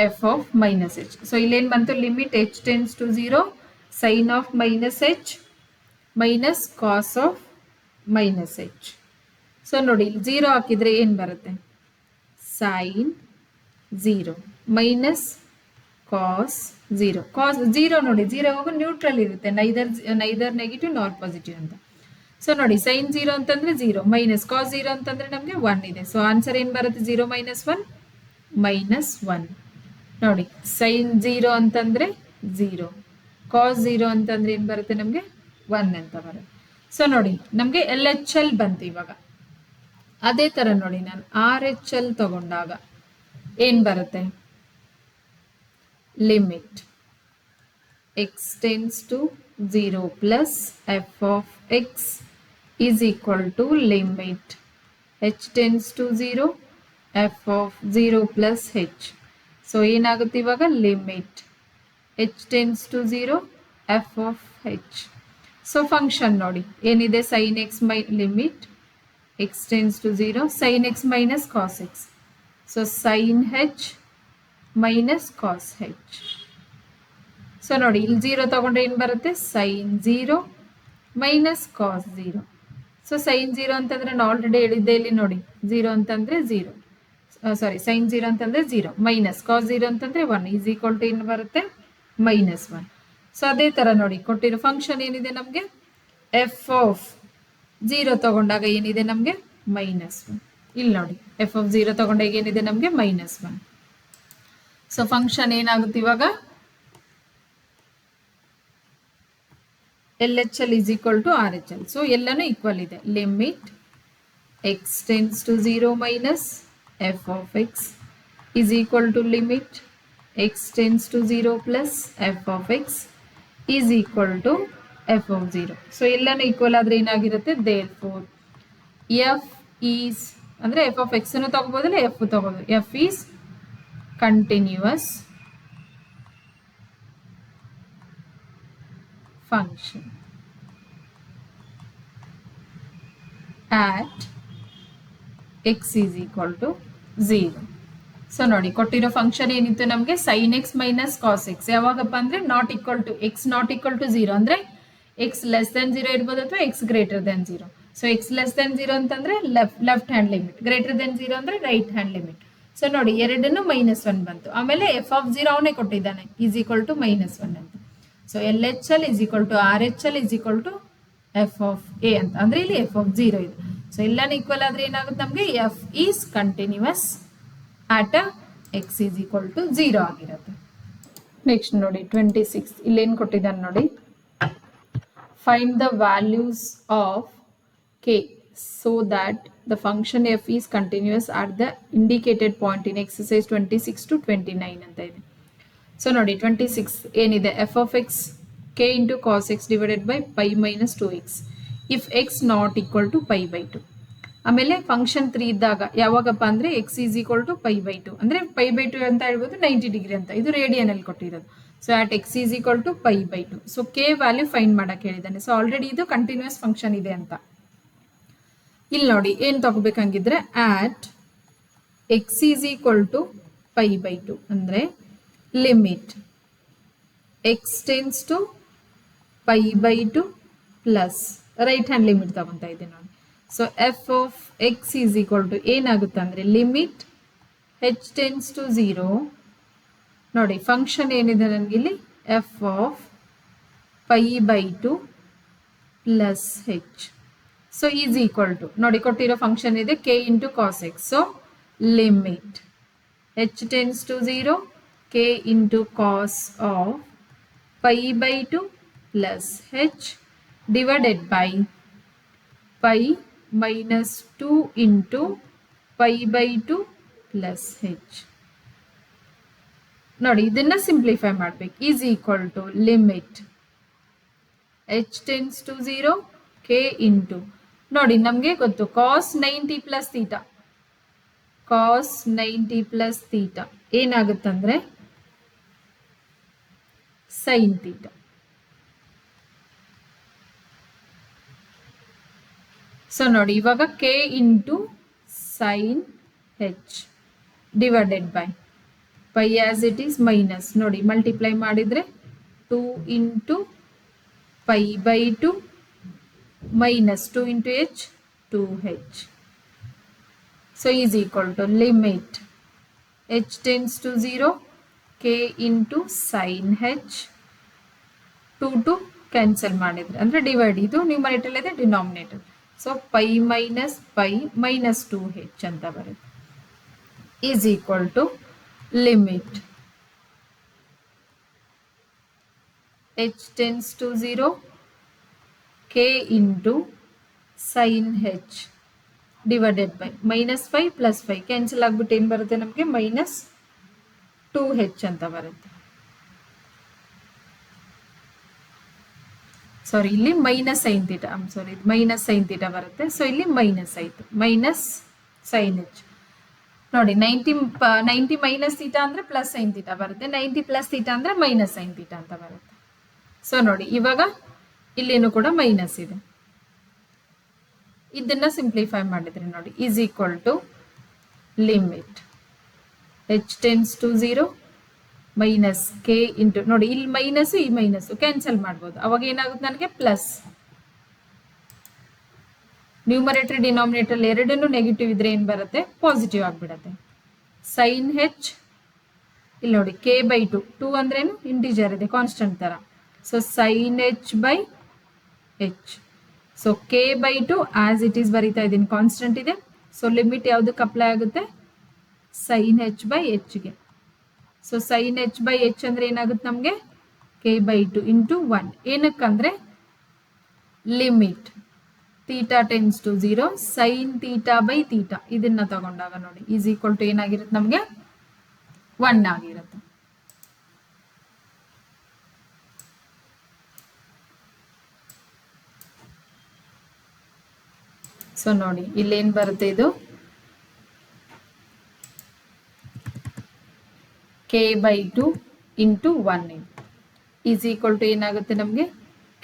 f of minus h. So ಇಲ್ಲೇನು ಬಂತು limit h tends to 0 sine of minus h minus cos of minus h. So ನೋಡಿ ಇಲ್ಲಿ 0 ಹಾಕಿದರೆ ಏನು ಬರುತ್ತೆ ಸೈನ್ 0 ಮೈನಸ್ ಕಾಸ್ 0. ಕಾಸ್ 0 ನೋಡಿ 0 ಹೋಗೋ ನ್ಯೂಟ್ರಲ್ ಇರುತ್ತೆ, ನೈದರ್ ನೆಗೆಟಿವ್ ನಾರ್ ಪಾಸಿಟಿವ್ ಅಂತ. ಸೊ ನೋಡಿ ಸೈನ್ 0 ಅಂತಂದ್ರೆ 0 ಮೈನಸ್ ಕಾಸ್ 0 ಅಂತಂದ್ರೆ ನಮಗೆ 1 ಇದೆ. ಸೊ ಆನ್ಸರ್ ಏನು ಬರುತ್ತೆ 0 ಮೈನಸ್ 1 ಮೈನಸ್ 1. ನೋಡಿ ಸೈನ್ 0 ಅಂತಂದ್ರೆ 0 ಕಾಸ್ 0 ಅಂತಂದ್ರೆ ಏನು ಬರುತ್ತೆ ನಮಗೆ 1 ಅಂತ ಬರುತ್ತೆ. ಸೊ ನೋಡಿ ನಮಗೆ ಎಲ್ ಎಚ್ ಎಲ್ ಬಂತು. ಇವಾಗ ಅದೇ ಥರ ನೋಡಿ ನಾನು ಆರ್ ಎಚ್ ಎಲ್ ತಗೊಂಡಾಗ ಏನು ಬರುತ್ತೆ limit X tends to 0 plus F of X is equal to limit h tends to 0 f of 0 plus h. So ಏನಾಗುತ್ತೆ ಇವಾಗ limit h tends to 0 f of h. So function ನೋಡಿ ಏನಿದೆ sine x limit X tends to 0 sine x minus cos x. So sine h minus cos h. So ನೋಡಿ ಇಲ್ಲಿ 0 ತಗೊಂಡ್ರೆ ಏನು ಬರುತ್ತೆ sine 0 minus ಕಾಸ್ 0. So sine 0 ಅಂತಂದ್ರೆ ನಾನು already ಹೇಳಿದ್ದೆ ಇಲ್ಲಿ ನೋಡಿ 0 ಅಂತಂದ್ರೆ 0 ಸಾರಿ ಸೈನ್ 0 ಅಂತಂದ್ರೆ 0 ಮೈನಸ್ ಕಾಸ್ 0 ಅಂತಂದ್ರೆ 1 ಈಸ್ ಈಕ್ವಲ್ ಟು ಏನು ಬರುತ್ತೆ ಮೈನಸ್ 1. ಸೊ ಅದೇ ಥರ ನೋಡಿ ಕೊಟ್ಟಿರೋ ಫಂಕ್ಷನ್ ಏನಿದೆ ನಮಗೆ ಎಫ್ ಆಫ್ 0 ತಗೊಂಡಾಗ ಏನಿದೆ ನಮಗೆ ಮೈನಸ್ 1. ಇಲ್ಲಿ ನೋಡಿ ಎಫ್ ಆಫ್ 0 ತಗೊಂಡಾಗ ಏನಿದೆ ನಮಗೆ ಮೈನಸ್ 1. ಸೊ ಫಂಕ್ಷನ್ ಏನಾಗುತ್ತೆ ಇವಾಗ L H L is equal to R H L. So ಎಲ್ಲನೂ ಈಕ್ವಲ್ ಇದೆ. Limit X tends to 0 minus F of X is equal to limit x tends to 0 plus f of x is equal to f of 0. So ಎಲ್ಲಾನು equal ಆದ್ರೆ ಏನಾಗಿರುತ್ತೆ, therefore f is ಅಂದ್ರೆ f of x ಅನ್ನು ತಗೋಬೋದಲ್ಲ, f ತಗೋಬೋದು, f is continuous function at x is equal to 0. So ನೋಡಿ ಕೊಟ್ಟಿರೋ function ಏನಿತ್ತು ನಮಗೆ sin x minus cos x. ಯಾವಾಗಪ್ಪ ಅಂದ್ರೆ not equal to x not equal to 0 ಅಂದ್ರೆ ಎಕ್ಸ್ ಲೆಸ್ ದೆನ್ 0 ಇರ್ಬೋದು ಅಥವಾ x greater than 0. So x less than 0 ಅಂತಂದ್ರೆ left hand limit, greater than 0 ಅಂದ್ರೆ ರೈಟ್ ಹ್ಯಾಂಡ್ ಲಿಮಿಟ್. ಸೊ ನೋಡಿ ಎರಡನ್ನು -1 ಬಂತು. ಆಮೇಲೆ ಎಫ್ ಆಫ್ 0 ಅವನೇ ಕೊಟ್ಟಿದ್ದಾನೆ, ಈಸ್ ಈಕ್ವಲ್ ಟು -1 ಅಂತ. So L H L is equal to R H L is equal to f of a ಅಂತ. ಅಂದ್ರೆ ಇಲ್ಲಿ ಎಫ್ ಆಫ್ 0 ಇದೆ. ಸೊ ಎಲ್ಲಾನು ಈಕ್ವಲ್ ಆದ್ರೆ ಏನಾಗುತ್ತೆ ನಮಗೆ, f is continuous at x is equal to 0 ಆಗಿರುತ್ತೆ. ನೆಕ್ಸ್ಟ್ ನೋಡಿ 26 ಇಲ್ಲೇನು ಕೊಟ್ಟಿದ್ದಾನೆ ನೋಡಿ, find the values of k so that the function f is continuous at the indicated point in exercise 26 to 29 ಅಂತ ಇದೆ. ಸೊ ನೋಡಿ 26 ಏನಿದೆ, f of x k into cos x divided by pi minus 2x if x not equal to pi by 2. ಆಮೇಲೆ function 3 ಇದ್ದಾಗ ಯಾವಾಗಪ್ಪ ಅಂದ್ರೆ x is equal to pi by 2 ಅಂದ್ರೆ pi by 2 ಅಂತ ಹೇಳ್ಬೋದು 90 ಡಿಗ್ರಿ ಅಂತ, ಇದು ರೇಡಿಯನ್ ಅಲ್ಲಿ ಕೊಟ್ಟಿರೋದು. So at X is equal to pi by 2. So k value find ಮಾಡಕ್ಕೆ ಹೇಳಿದ್ದಾನೆ. ಸೊ ಆಲ್ರೆಡಿ ಇದು ಕಂಟಿನ್ಯೂಸ್ ಫಂಕ್ಷನ್ ಇದೆ ಅಂತ. ಇಲ್ಲಿ ನೋಡಿ ಏನ್ ತಗೋಬೇಕಂಗಿದ್ರೆ at X is equal to pi by 2 ಅಂದ್ರೆ limit X tends to pi by 2 plus right hand limit ತಗೊಂತ ಇದ್ದೀನಿ ನೋಡಿ. So f of X is equal to ಏನಾಗುತ್ತೆ ಅಂದರೆ ಲಿಮಿಟ್ ಹೆಚ್ ಟೆನ್ಸ್ ಟು 0. ನೋಡಿ ಫಂಕ್ಷನ್ ಏನಿದೆ ನನಗೆ ಇಲ್ಲಿ F of pi by 2 plus h. So is equal to ನೋಡಿ ಕೊಟ್ಟಿರೋ ಫಂಕ್ಷನ್ ಇದೆ k into cos x. So limit h tends to 0 k into cos of pi by 2 plus h divided by pi minus 2 into pi by 2 plus h. ನೋಡಿ ಇದನ್ನ simplify ಮಾಡಬೇಕು. Is equal to limit h tends to 0 k into ನೋಡಿ ನಮಗೆ ಗೊತ್ತು cos 90 plus theta, cos 90 plus theta ಏನಾಗುತ್ತಂದ್ರೆ sine theta. So ನೋಡಿ ಇವಾಗ k into sine h divided by pi as it is minus ನೋಡಿ ಮಲ್ಟಿಪ್ಲೈ ಮಾಡಿದರೆ 2 into pi by 2 minus 2 into h 2h. So is equal to limit h tends to 0 k into sine h 2 cancel ಮಾಡಿದರೆ ಅಂದರೆ divide, ಇದು numerator ಇದೆ denominator. So pi minus 2h ಅಂತ ಬರುತ್ತೆ. Is equal to limit h tends to 0 k into sine h divided by -5 plus 5 cancel ಆಗ್ಬಿಟ್ಟು ಏನು ಬರುತ್ತೆ ನಮಗೆ -2h ಅಂತ ಬರುತ್ತೆ. ಸಾರಿ ಇಲ್ಲಿ minus sine theta, sorry minus sine theta ಬರುತ್ತೆ. ಸೊ ಇಲ್ಲಿ ಮೈನಸ್ ಆಯಿತು, ಮೈನಸ್ ಸೈನ್ ಹೆಚ್ ನೋಡಿ 90 ಮೈನಸ್ ಥೀಟಾ ಅಂದರೆ ಪ್ಲಸ್ ಸೈನ್ ಥೀಟಾ ಬರುತ್ತೆ, 90 ಪ್ಲಸ್ ಥೀಟಾ ಅಂದರೆ ಮೈನಸ್ ಸೈನ್ ಥೀಟಾ ಅಂತ ಬರುತ್ತೆ. ಸೊ ನೋಡಿ ಇವಾಗ ಇಲ್ಲೇನು ಕೂಡ ಮೈನಸ್ ಇದೆ. ಇದನ್ನ ಸಿಂಪ್ಲಿಫೈ ಮಾಡಿದ್ರೆ ನೋಡಿ is equal to limit h tends to 0 minus k into ನೋಡಿ ಇಲ್ಲಿ ಮೈನಸ್ ಈ ಮೈನಸ್ ಕ್ಯಾನ್ಸಲ್ ಮಾಡ್ಬೋದು. ಅವಾಗ ಏನಾಗುತ್ತೆ ನನಗೆ ಪ್ಲಸ್, ನ್ಯೂಮರೇಟರ್ ಡಿನಾಮಿನೇಟರ್ ಎರಡನ್ನೂ ನೆಗೆಟಿವ್ ಇದ್ರೆ ಏನು ಬರುತ್ತೆ ಪಾಸಿಟಿವ್ ಆಗಿಬಿಡತ್ತೆ. ಸೈನ್ ಹೆಚ್ ಇಲ್ಲಿ ನೋಡಿ ಕೆ ಬೈ 2 ಅಂದ್ರೇನು ಇಂಟಿಜರ್ ಇದೆ ಕಾನ್ಸ್ಟೆಂಟ್ ಥರ. So sine h by h. So k by 2 as it is ಬರೀತಾ ಇದ್ದೀನಿ, ಕಾನ್ಸ್ಟೆಂಟ್ ಇದೆ. ಸೊ ಲಿಮಿಟ್ ಯಾವುದಕ್ಕೆ ಅಪ್ಲೈ ಆಗುತ್ತೆ, ಸೈನ್ ಹೆಚ್ ಬೈ ಹೆಚ್ಗೆ. So sine h by h ಅಂದರೆ ಏನಾಗುತ್ತೆ ನಮಗೆ ಕೆ ಬೈ 2 ಇಂಟು 1. ಏನಕ್ಕಂದರೆ limit theta tends to 0 sine theta by theta ಇದನ್ನ ತಗೊಂಡಾಗ ನೋಡಿ ಈಸ್ ಈಕ್ವಲ್ ಟು ಏನಾಗಿರುತ್ತೆ ನಮಗೆ 1 ಆಗಿರುತ್ತೆ. ಸೊ ನೋಡಿ ಇಲ್ಲೇನು ಬರುತ್ತೆ, ಇದು k/2 into 1 is equal to ಏನಾಗುತ್ತೆ ನಮಗೆ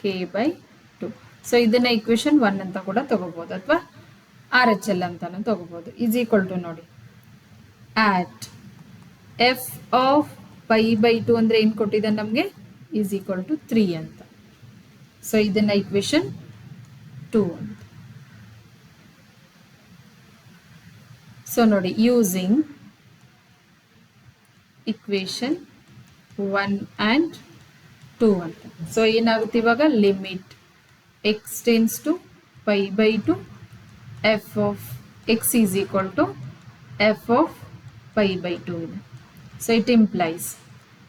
k/2. ಸೊ ಇದನ್ನ ಇಕ್ವೇಶನ್ 1 ಅಂತ ಕೂಡ ತಗೋಬಹುದು ಅಥವಾ RHL ಅಂತಾನು ತಗೋಬಹುದು. ಈಸ್ ಈಕ್ವಲ್ ಟು ನೋಡಿ at f ಆಫ್ π/2 ಅಂದ್ರೆ ಏನು ಕೊಟ್ಟಿದ್ದಾನೆ ನಮಗೆ, ಈಸ್ ಈಕ್ವಲ್ ಟು 3 ಅಂತ. ಸೊ ಇದನ್ನ ಇಕ್ವೇಶನ್ 2 ಅಂತ. ಸೊ ನೋಡಿ ಯೂಸಿಂಗ್ ಇಕ್ವೇಶನ್ 1 and 2 ಅಂತ. ಸೊ ಏನಾಗುತ್ತೆ ಇವಾಗ, limit x tends to π/2 f of x is equal to f of π/2 ಇದೆ. ಸೊ ಇಟ್ ಇಂಪ್ಲೈಸ್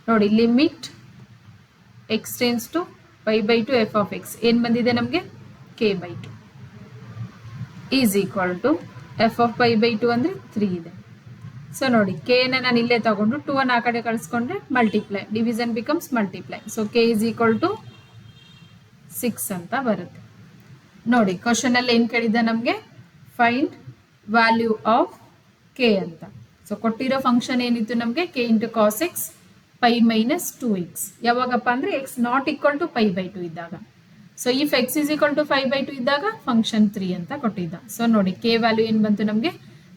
ನೋಡಿ limit x tends to π/2 f of x ಏನು ಬಂದಿದೆ ನಮಗೆ, k/2 is equal to f of π/2 ಅಂದರೆ 3 ಇದೆ. ಸೊ ನೋಡಿ ಕೆನ ನಾನು ಇಲ್ಲೇ ತಗೊಂಡು 2 ಅನ್ನು ಆ ಕಡೆ ಕಳಿಸ್ಕೊಂಡ್ರೆ multiply, division becomes multiply. So k is equal to 6 ಅಂತ ಬರುತ್ತೆ. ನೋಡಿ ಕ್ವಶನ್ ಅಲ್ಲಿ ಏನು ಕೇಳಿದ್ದ ನಮಗೆ, ಫೈಂಡ್ ವ್ಯಾಲ್ಯೂ ಆಫ್ k ಅಂತ. ಸೊ ಕೊಟ್ಟಿರೋ ಫಂಕ್ಷನ್ ಏನಿತ್ತು ನಮಗೆ, k into cos x π minus 2x. ಯಾವಾಗಪ್ಪ ಅಂದರೆ x ನಾಟ್ ಈಕ್ವಲ್ ಟು π/2 ಇದ್ದಾಗ. ಸೊ if x is equal to 5/2 ಇದ್ದಾಗ ಫಂಕ್ಷನ್ 3 ಅಂತ ಕೊಟ್ಟಿದ್ದ. ಸೊ ನೋಡಿ k ವ್ಯಾಲ್ಯೂ ಏನು ಬಂತು ನಮಗೆ,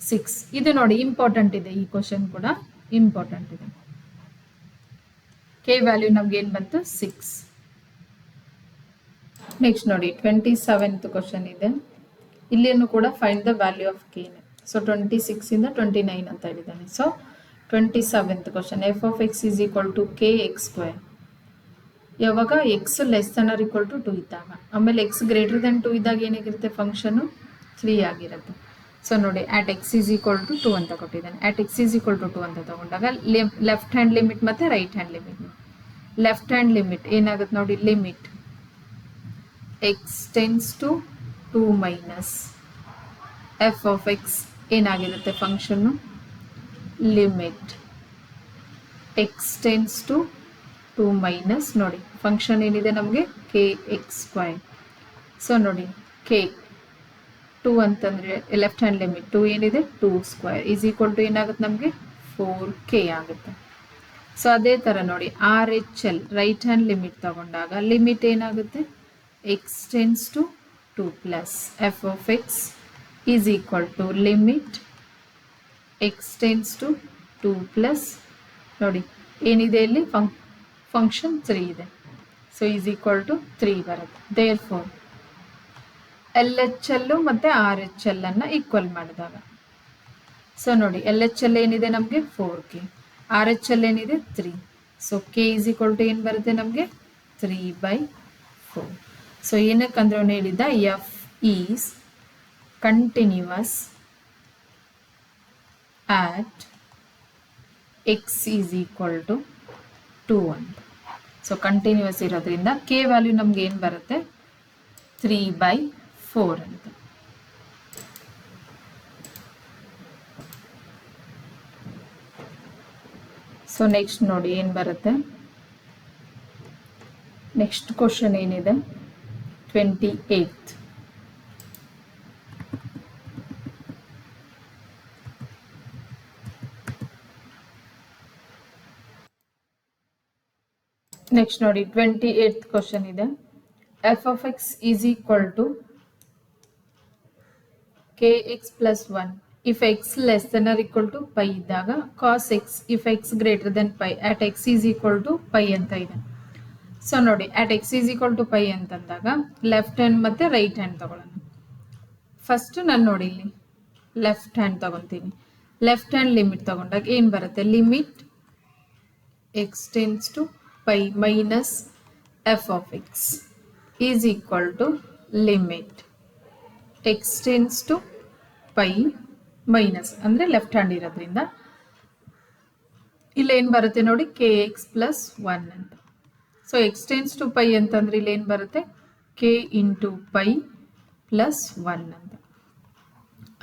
6. ಇದು ನೋಡಿ ಇಂಪಾರ್ಟೆಂಟ್ ಇದೆ, ಈ ಕ್ವಶನ್ ಕೂಡ ಇಂಪಾರ್ಟೆಂಟ್ ಇದೆ. k ವ್ಯಾಲ್ಯೂ ನಮ್ಗೆ ಏನು ಬಂತು, 6. ನೆಕ್ಸ್ಟ್ ನೋಡಿ 27th ಕ್ವಶನ್ ಇದೆ. ಇಲ್ಲೇನು ಕೂಡ find the value of k. So 26 ಇಂದ 29 ಅಂತ ಹೇಳಿದ್ದಾನೆ. So 27th question, f of x is equal to kx². ಯಾವಾಗ x less than or equal to 2 ಇದ್ದಾಗ, ಆಮೇಲೆ x ಗ್ರೇಟರ್ ದನ್ 2 ಇದ್ದಾಗ ಏನಾಗಿರುತ್ತೆ ಫಂಕ್ಷನು 3 ಆಗಿರುತ್ತೆ. ಸೊ ನೋಡಿ at x is equal to 2 ಅಂತ ಕೊಟ್ಟಿದ್ದಾನೆ. at x is equal to 2 ಅಂತ ತಗೊಂಡಾಗ ಲೆಫ್ಟ್ ಹ್ಯಾಂಡ್ ಲಿಮಿಟ್ ಮತ್ತು right hand limit. Left hand limit ಏನಾಗುತ್ತೆ ನೋಡಿ, limit x tends to 2 minus f of x ಏನಾಗಿರುತ್ತೆ ಫಂಕ್ಷನ್ನು, limit x tends to 2 minus ನೋಡಿ ಫಂಕ್ಷನ್ ಏನಿದೆ ನಮಗೆ kx². ಸೊ ನೋಡಿ k 2 ಅಂತಂದರೆ ಲೆಫ್ಟ್ ಹ್ಯಾಂಡ್ ಲಿಮಿಟ್ 2 ಏನಿದೆ 2² ಈಸ್ ಈಕ್ವಲ್ ಟು ಏನಾಗುತ್ತೆ ನಮಗೆ 4k ಆಗುತ್ತೆ. ಸೊ ಅದೇ ಥರ ನೋಡಿ RHL ರೈಟ್ ಹ್ಯಾಂಡ್ ಲಿಮಿಟ್ ತಗೊಂಡಾಗ ಲಿಮಿಟ್ ಏನಾಗುತ್ತೆ, x tends to 2 plus f of x is equal to limit x tends to 2 plus ನೋಡಿ ಏನಿದೆ ಇಲ್ಲಿ ಫಂಕ್ಷನ್ 3 ಇದೆ. ಸೊ ಈಸ್ ಈಕ್ವಲ್ ಟು 3 ಬರುತ್ತೆ. ದೇರ್ ಫೋರ್ LHL ಮತ್ತು RHL ಅನ್ನು ಈಕ್ವಲ್ ಮಾಡಿದಾಗ, ಸೊ ನೋಡಿ LHL ಏನಿದೆ ನಮಗೆ 4k, RHL ಏನಿದೆ 3. So k is equal to ಏನು ಬರುತ್ತೆ ನಮಗೆ 3/4. ಸೊ ಏನಕ್ಕಂದ್ರೆ ಅವನು ಹೇಳಿದ್ದ f is continuous at x is equal to 2 ಅಂತ. ಸೊ ಕಂಟಿನ್ಯೂಸ್ ಇರೋದ್ರಿಂದ k ವ್ಯಾಲ್ಯೂ ನಮ್ಗೆ ಏನು ಬರುತ್ತೆ 3/4 ಅಂತ. ಸೊ ನೆಕ್ಸ್ಟ್ ನೋಡಿ ಏನು ಬರುತ್ತೆ, ನೆಕ್ಸ್ಟ್ ಕ್ವಶನ್ ಏನಿದೆ 28th. ನೆಕ್ಸ್ಟ್ ನೋಡಿ 28th ಕ್ವಶನ್ ಇದೆ. f of x is equal to kx plus 1 if x less than or equal to pi ಇದ್ದಾಗ cos x if x greater than pi at x is equal to pi ಅಂತ ಇದೆ. So ನೋಡಿ at x is equal to pi ಅಂತಂದಾಗ left hand ಮತ್ತು right hand ತಗೊಳ್ಳೋಣ. First ನಾನು ನೋಡಿ ಇಲ್ಲಿ ಲೆಫ್ಟ್ ಹ್ಯಾಂಡ್ ತಗೊತೀನಿ. ಲೆಫ್ಟ್ ಹ್ಯಾಂಡ್ ಲಿಮಿಟ್ ತಗೊಂಡಾಗ ಏನು ಬರುತ್ತೆ, limit x tends to pi minus f of x is equal to limit x tends to pi minus ಅಂದರೆ ಲೆಫ್ಟ್ ಹ್ಯಾಂಡ್ ಇರೋದ್ರಿಂದ ಇಲ್ಲಿ ಏನು ಬರುತ್ತೆ ನೋಡಿ kx ಪ್ಲಸ್ 1 ಅಂತ. So x tends to pi ಅಂತಂದ್ರೆ ಇಲ್ಲಿ ಏನು ಬರುತ್ತೆ k ಇಂಟು ಪೈ ಪ್ಲಸ್ 1 ಅಂತ.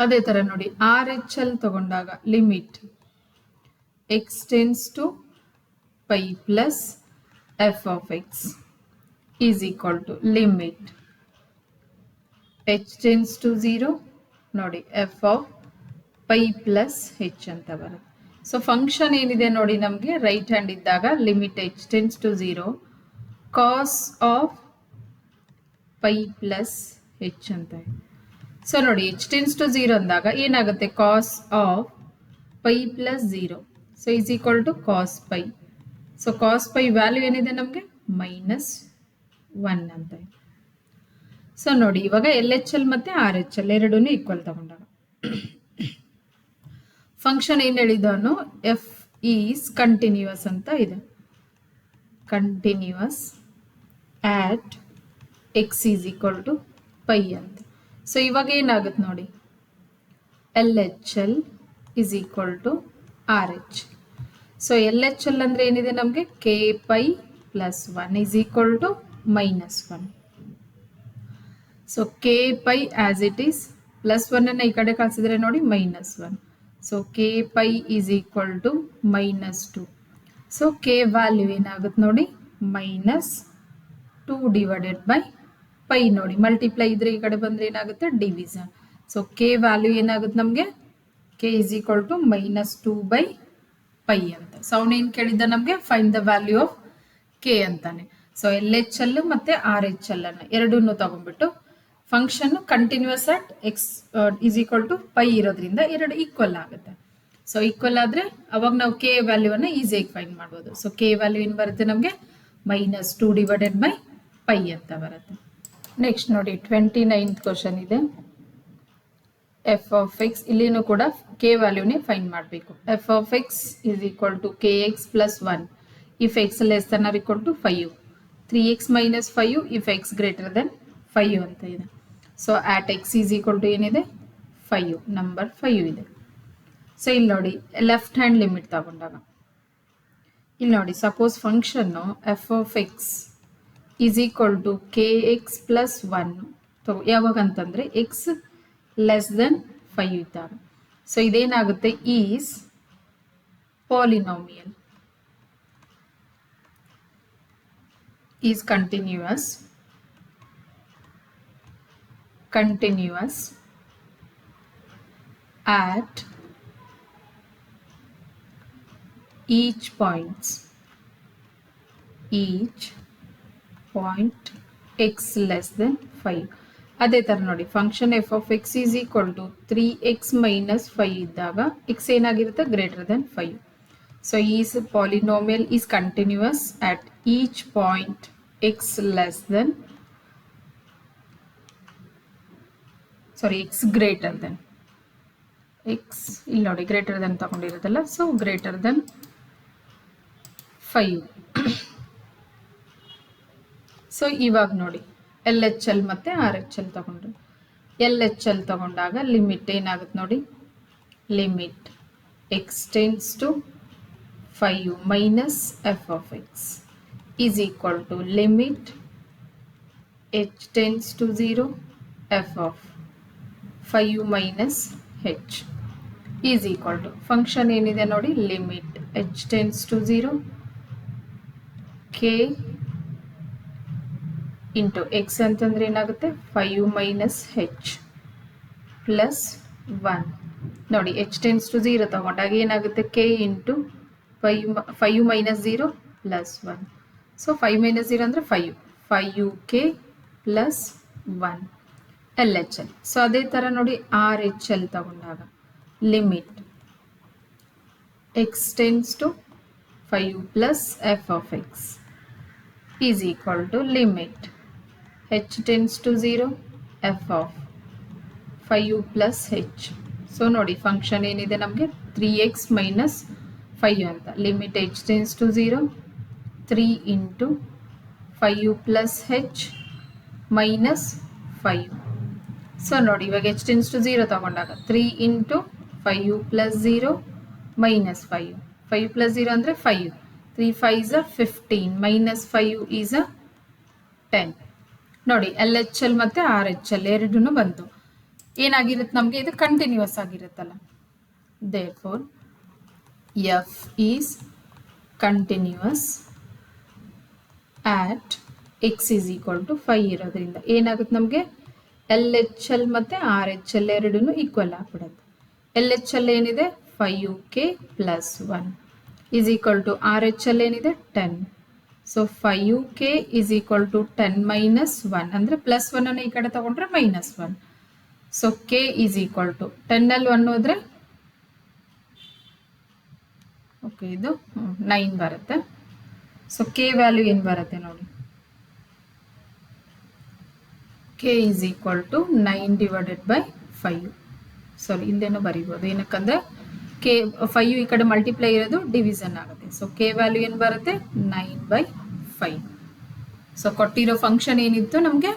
ಅದೇ ಥರ ನೋಡಿ RHL ತಗೊಂಡಾಗ limit X tends to pi plus f of x is equal to limit h tends to 0 ನೋಡಿ F of pi plus h ಅಂತ ಬರುತ್ತೆ. ಸೊ ಫಂಕ್ಷನ್ ಏನಿದೆ ನೋಡಿ ನಮಗೆ ರೈಟ್ ಹ್ಯಾಂಡ್ ಇದ್ದಾಗ limit h tends to 0 cos of pi plus h ಅಂತ. So ನೋಡಿ h tends to 0 ಅಂದಾಗ ಏನಾಗುತ್ತೆ cos of pi plus 0 so is equal to cos pi. So cos pi value ಏನಿದೆ ನಮಗೆ -1 ಅಂತ. ಸೊ ನೋಡಿ ಇವಾಗ ಎಲ್ ಎಚ್ ಎಲ್ ಮತ್ತೆ ಆರ್ ಎಚ್ ಎಲ್ ಎರಡೂ ಈಕ್ವಲ್ ತಗೊಂಡಾಗ ಫಂಕ್ಷನ್ ಏನು ಹೇಳಿದವನು ಎಫ್ ಈಸ್ ಕಂಟಿನ್ಯೂಸ್ ಅಂತ ಇದೆ. Continuous at X is equal to pi ಅಂತ. ಸೊ ಇವಾಗ ಏನಾಗುತ್ತೆ ನೋಡಿ L H L is equal to R H. So L H L ಅಂದರೆ ಏನಿದೆ ನಮಗೆ k pi plus 1 is equal to -1. So k pi as it is +1 ಈ ಕಡೆ ಕಳಿಸಿದ್ರೆ ನೋಡಿ -1. So k pi is equal to -2. So k value ಏನಾಗುತ್ತೆ ನೋಡಿ -2 divided by pi. ನೋಡಿ ಮಲ್ಟಿಪ್ಲೈ ಇದ್ರೆ ಈ ಕಡೆ ಬಂದ್ರೆ ಏನಾಗುತ್ತೆ ಡಿವಿಷನ್. ಸೊ ಕೆ ವ್ಯಾಲ್ಯೂ ಏನಾಗುತ್ತೆ ನಮಗೆ k is equal to -2 by pi ಅಂತ. ಸೊ ಅವನೇನು ಕೇಳಿದ್ದ ನಮಗೆ find the value of k ಅಂತಾನೆ. ಸೊ ಎಲ್ ಎಚ್ ಎಲ್ ಮತ್ತೆ ಆರ್ ಎಚ್ ಎಲ್ ಅನ್ನು ಎರಡನ್ನೂ ತಗೊಂಡ್ಬಿಟ್ಟು function continuous at x is equal to pi ಇರೋದ್ರಿಂದ ಎರಡು ಈಕ್ವಲ್ ಆಗುತ್ತೆ. ಸೊ ಈಕ್ವಲ್ ಆದರೆ ಅವಾಗ ನಾವು ಕೆ ವ್ಯಾಲ್ಯೂವನ್ನು ಈಸಿಯಾಗಿ ಫೈಂಡ್ ಮಾಡ್ಬೋದು. ಸೊ ಕೆ ವ್ಯಾಲ್ಯೂ ಏನು ಬರುತ್ತೆ ನಮಗೆ -2 ಡಿವೈಡೆಡ್ ಬೈ ಪೈ ಅಂತ ಬರುತ್ತೆ. ನೆಕ್ಸ್ಟ್ ನೋಡಿ 29th ಕ್ವಶನ್ ಇದೆ. ಎಫ್ ಆಫ್ ಎಕ್ಸ್ ಇಲ್ಲಿನೂ ಕೂಡ ಕೆ ವ್ಯಾಲ್ಯೂನೇ ಫೈಂಡ್ ಮಾಡಬೇಕು. F of X is equal to k x plus 1 if x less than or equal to 5, 3x minus 5 if x greater than 5 ಅಂತ ಇದೆ. So at X is equal to ಏನಿದೆ 5, number 5 ಇದೆ. So ಇಲ್ಲಿ ನೋಡಿ left hand limit ತಗೊಂಡಾಗ ಇಲ್ಲಿ ನೋಡಿ suppose ಫಂಕ್ಷನ್ನು f of X is equal to k x plus 1 ಯಾವಾಗ ಅಂತಂದರೆ ಎಕ್ಸ್ ಲೆಸ್ ದೆನ್ 5 ಇದ್ದಾಗ. ಸೊ ಇದೇನಾಗುತ್ತೆ is polynomial, is continuous at each point x less than 5. ಅದೇ ಥರ ನೋಡಿ function F of X is equal to 3x minus 5 ಇದ್ದಾಗ x ಏನಾಗಿರುತ್ತೆ greater than 5. So is polynomial is continuous at each point x less than x greater than x ಇಲ್ಲಿ ನೋಡಿ greater than ತಗೊಂಡಿರೋದಲ್ಲ. So greater than 5. So ಇವಾಗ ನೋಡಿ L H L ಮತ್ತು R H L ತಗೊಂಡ್ರು. L H L ತಗೊಂಡಾಗ limit ಏನಾಗುತ್ತೆ ನೋಡಿ limit X tends to 5 minus F of X is equal to limit h tends to 0 f of 5 minus h is equal to function ಏನಿದೆ ನೋಡಿ limit h tends to 0 k into x ಅಂತಂದ್ರೆ ಏನಾಗುತ್ತೆ 5 minus H plus 1. ನೋಡಿ h tends to 0 ತಗೊಂಡಾಗ ಏನಾಗುತ್ತೆ k into 5 minus 0 plus 1. So 5 minus 0 ಅಂದರೆ 5 k plus 1 L H L. So ಅದೇ ಥರ ನೋಡಿ ಆರ್ ಎಚ್ ಎಲ್ ತಗೊಂಡಾಗ limit X tends to 5 plus F of X is equal to limit h tends to 0 f of 5 plus h. So ನೋಡಿ function ಏನಿದೆ ನಮಗೆ 3x minus 5 ಅಂತ. Limit h tends to 0 3 into 5 plus H minus 5. So ನೋಡಿ ಇವಾಗ h tends to 0 ತಗೊಂಡಾಗ 3 into 5 plus 0 minus 5. 5 plus 0 ಅಂದರೆ 5. 3 5 is 15 minus 5 is 10. ನೋಡಿ L H L ಮತ್ತು ಆರ್ ಎಚ್ ಎಲ್ ಎರಡೂ ಬಂತು. ಏನಾಗಿರುತ್ತೆ ನಮಗೆ ಇದು ಕಂಟಿನ್ಯೂಸ್ ಆಗಿರುತ್ತಲ್ಲ. Therefore f is continuous at X is equal to 5 ಇರೋದ್ರಿಂದ ಏನಾಗುತ್ತೆ ನಮಗೆ ಎಲ್ ಎಚ್ ಎಲ್ ಮತ್ತು ಆರ್ ಎಚ್ ಎಲ್ ಎರಡೂ ಈಕ್ವಲ್ ಆಗ್ಬಿಡುತ್ತೆ. ಎಲ್ ಎಚ್ ಎಲ್ ಏನಿದೆ 5k plus 1 is equal to R H L ಏನಿದೆ 10. So 5k is equal to 10 minus 1 ಅಂದರೆ plus 1 ಈ ಕಡೆ ತಗೊಂಡ್ರೆ minus 1. So k is equal to 10 1 ಹೋದ್ರೆ ಓಕೆ ಇದು 9 ಬರುತ್ತೆ. ಸೊ k ವ್ಯಾಲ್ಯೂ ಏನು ಬರುತ್ತೆ ನೋಡಿ, k is equal to 9 divided by 5. Sorry ಇಲ್ಲೇನೋ ಬರೀಬೋದು, ಏನಕ್ಕಂದ್ರೆ ಕೆ 5 ಈ ಕಡೆ ಮಲ್ಟಿಪ್ಲೈ ಇರೋದು ಡಿವಿಷನ್ ಆಗುತ್ತೆ. ಸೊ ಕೆ ವ್ಯಾಲ್ಯೂ ಏನು ಬರುತ್ತೆ 9/5. ಸೊ ಕೊಟ್ಟಿರೋ ಫಂಕ್ಷನ್ ಏನಿತ್ತು ನಮಗೆ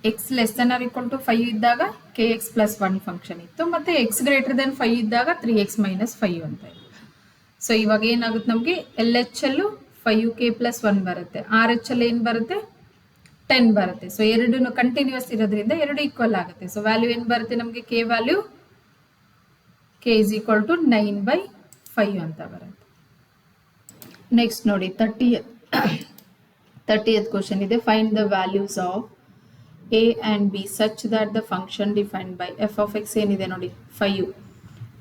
x less than or equal to 5 ಇದ್ದಾಗ ಕೆ ಎಕ್ಸ್ ಪ್ಲಸ್ 1 ಫಂಕ್ಷನ್ ಇತ್ತು, ಮತ್ತು ಎಕ್ಸ್ ಗ್ರೇಟರ್ ದೆನ್ 5 ಇದ್ದಾಗ 3x ಮೈನಸ್ 5 ಅಂತ ಇತ್ತು. ಸೊ ಇವಾಗ ಏನಾಗುತ್ತೆ ನಮಗೆ ಎಲ್ ಎಚ್ ಎಲ್ಲು 5k ಪ್ಲಸ್ 1 ಬರುತ್ತೆ, ಆರ್ ಎಚ್ ಎಲ್ ಏನು ಬರುತ್ತೆ 10 ಬರುತ್ತೆ. ಸೊ ಎರಡೂ ಕಂಟಿನ್ಯೂಸ್ ಇರೋದ್ರಿಂದ ಎರಡು ಈಕ್ವಲ್ ಆಗುತ್ತೆ. ಸೊ ವ್ಯಾಲ್ಯೂ ಏನು ಬರುತ್ತೆ ನಮಗೆ K value k is equal to 9/5 ಅಂತ ಬರುತ್ತೆ. ನೆಕ್ಸ್ಟ್ ನೋಡಿ 30th ಕ್ವಶನ್ ಇದೆ. Find the values of a and b such that the function defined by f of x ಏನಿದೆ ನೋಡಿ 5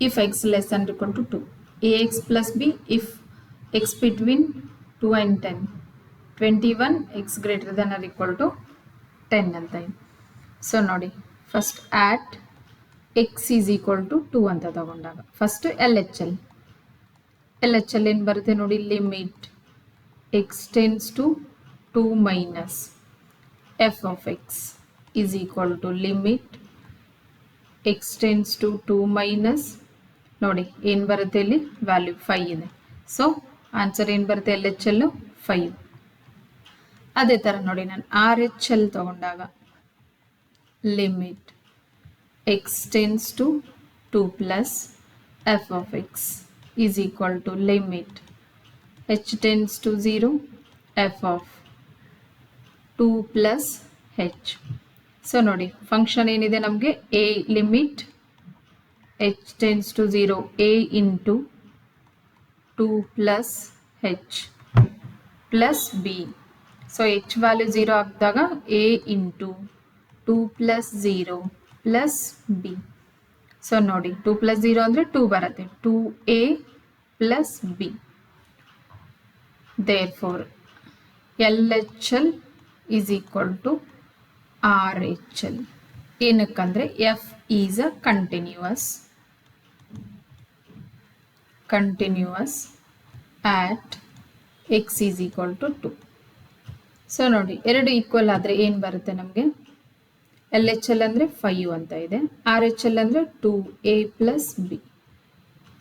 if x less than or equal to 2, ax plus b if x between 2 and 10, 21 x greater than or equal to 10 ಅಂತ ಇದೆ. So ನೋಡಿ first at x is equal to 2 ಅಂತ ತಗೊಂಡಾಗ first L H L ಏನು ಬರುತ್ತೆ ನೋಡಿ, limit x tends to 2 minus F of X is equal to limit x tends to 2 minus ನೋಡಿ ಏನು ಬರುತ್ತೆ ಇಲ್ಲಿ ವ್ಯಾಲ್ಯೂ 5 ಇದೆ. ಸೊ ಆನ್ಸರ್ ಏನು ಬರುತ್ತೆ ಎಲ್ ಎಚ್ ಎಲ್ 5. ಅದೇ ಥರ ನೋಡಿ ನಾನು ಆರ್ ಎಚ್ ಎಲ್ ತಗೊಂಡಾಗ limit x tends to 2 plus f of x is equal to limit h tends to 0 f of 2 plus h. So ನೋಡಿ ಫಂಕ್ಷನ್ ಏನಿದೆ ನಮಗೆ a limit h tends to 0 a into 2 plus h plus b. So h value 0 ಆಗಿದಾಗ a into 2 plus 0 plus b. So ನೋಡಿ 2 plus 0 ಅಂದರೆ 2 ಬರುತ್ತೆ, 2a plus b. Therefore L H L is equal to R H L. ಏನಕ್ಕಂದರೆ f is a continuous at X is equal to 2. So ನೋಡಿ ಎರಡು equal ಆದರೆ ಏನು ಬರುತ್ತೆ ನಮಗೆ, ಎಲ್ ಎಚ್ ಎಲ್ ಅಂದರೆ 5 ಅಂತ ಇದೆ, ಆರ್ ಎಚ್ ಎಲ್ ಅಂದರೆ 2a ಪ್ಲಸ್ ಬಿ.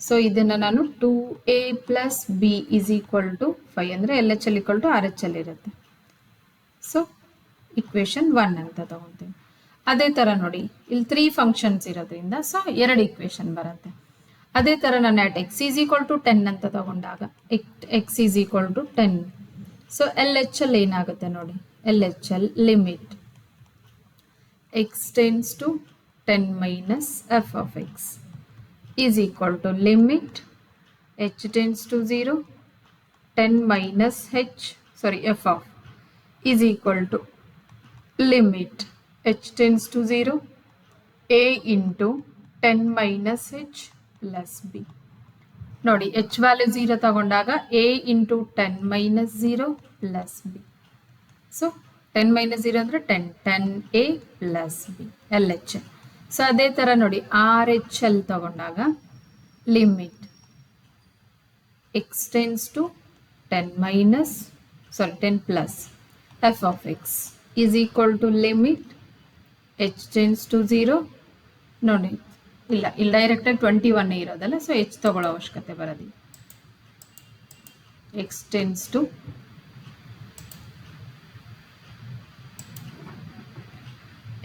ಸೊ ಇದನ್ನು ನಾನು 2a plus b is equal to 5 ಅಂದರೆ L H L equal to R H L ಇರುತ್ತೆ. ಸೊ ಇಕ್ವೇಶನ್ 1 ಅಂತ ತಗೊತೀವಿ. ಅದೇ ಥರ ನೋಡಿ ಇಲ್ಲಿ 3 ಫಂಕ್ಷನ್ಸ್ ಇರೋದ್ರಿಂದ ಸೊ 2 ಇಕ್ವೇಶನ್ ಬರುತ್ತೆ. ಅದೇ ಥರ ನಾನು at x is equal to 10 ಅಂತ ತಗೊಂಡಾಗ x is equal to 10. So L H L ಏನಾಗುತ್ತೆ ನೋಡಿ, L H L limit x tends to 10 minus f of x is equal to limit h tends to 0 10 minus f of is equal to limit h tends to 0 a into 10 minus h plus b. ನೋಡಿ h value 0 ತಗೊಂಡಾಗ a into 10 minus 0 plus b. So 10 minus 0 ಅಂದರೆ 10a plus b L H L. So ಅದೇ ಥರ ನೋಡಿ R H L ತಗೊಂಡಾಗ limit X tends to 10 plus F of X is equal to limit h tends to 0 ನೋಡಿ ಇಲ್ಲ ಡೈರೆಕ್ಟಾಗಿ 21 ಇರೋದಲ್ಲ, so H ತಗೊಳ್ಳೋ ಅವಶ್ಯಕತೆ ಬರೋದಿಲ್ಲ. X tends to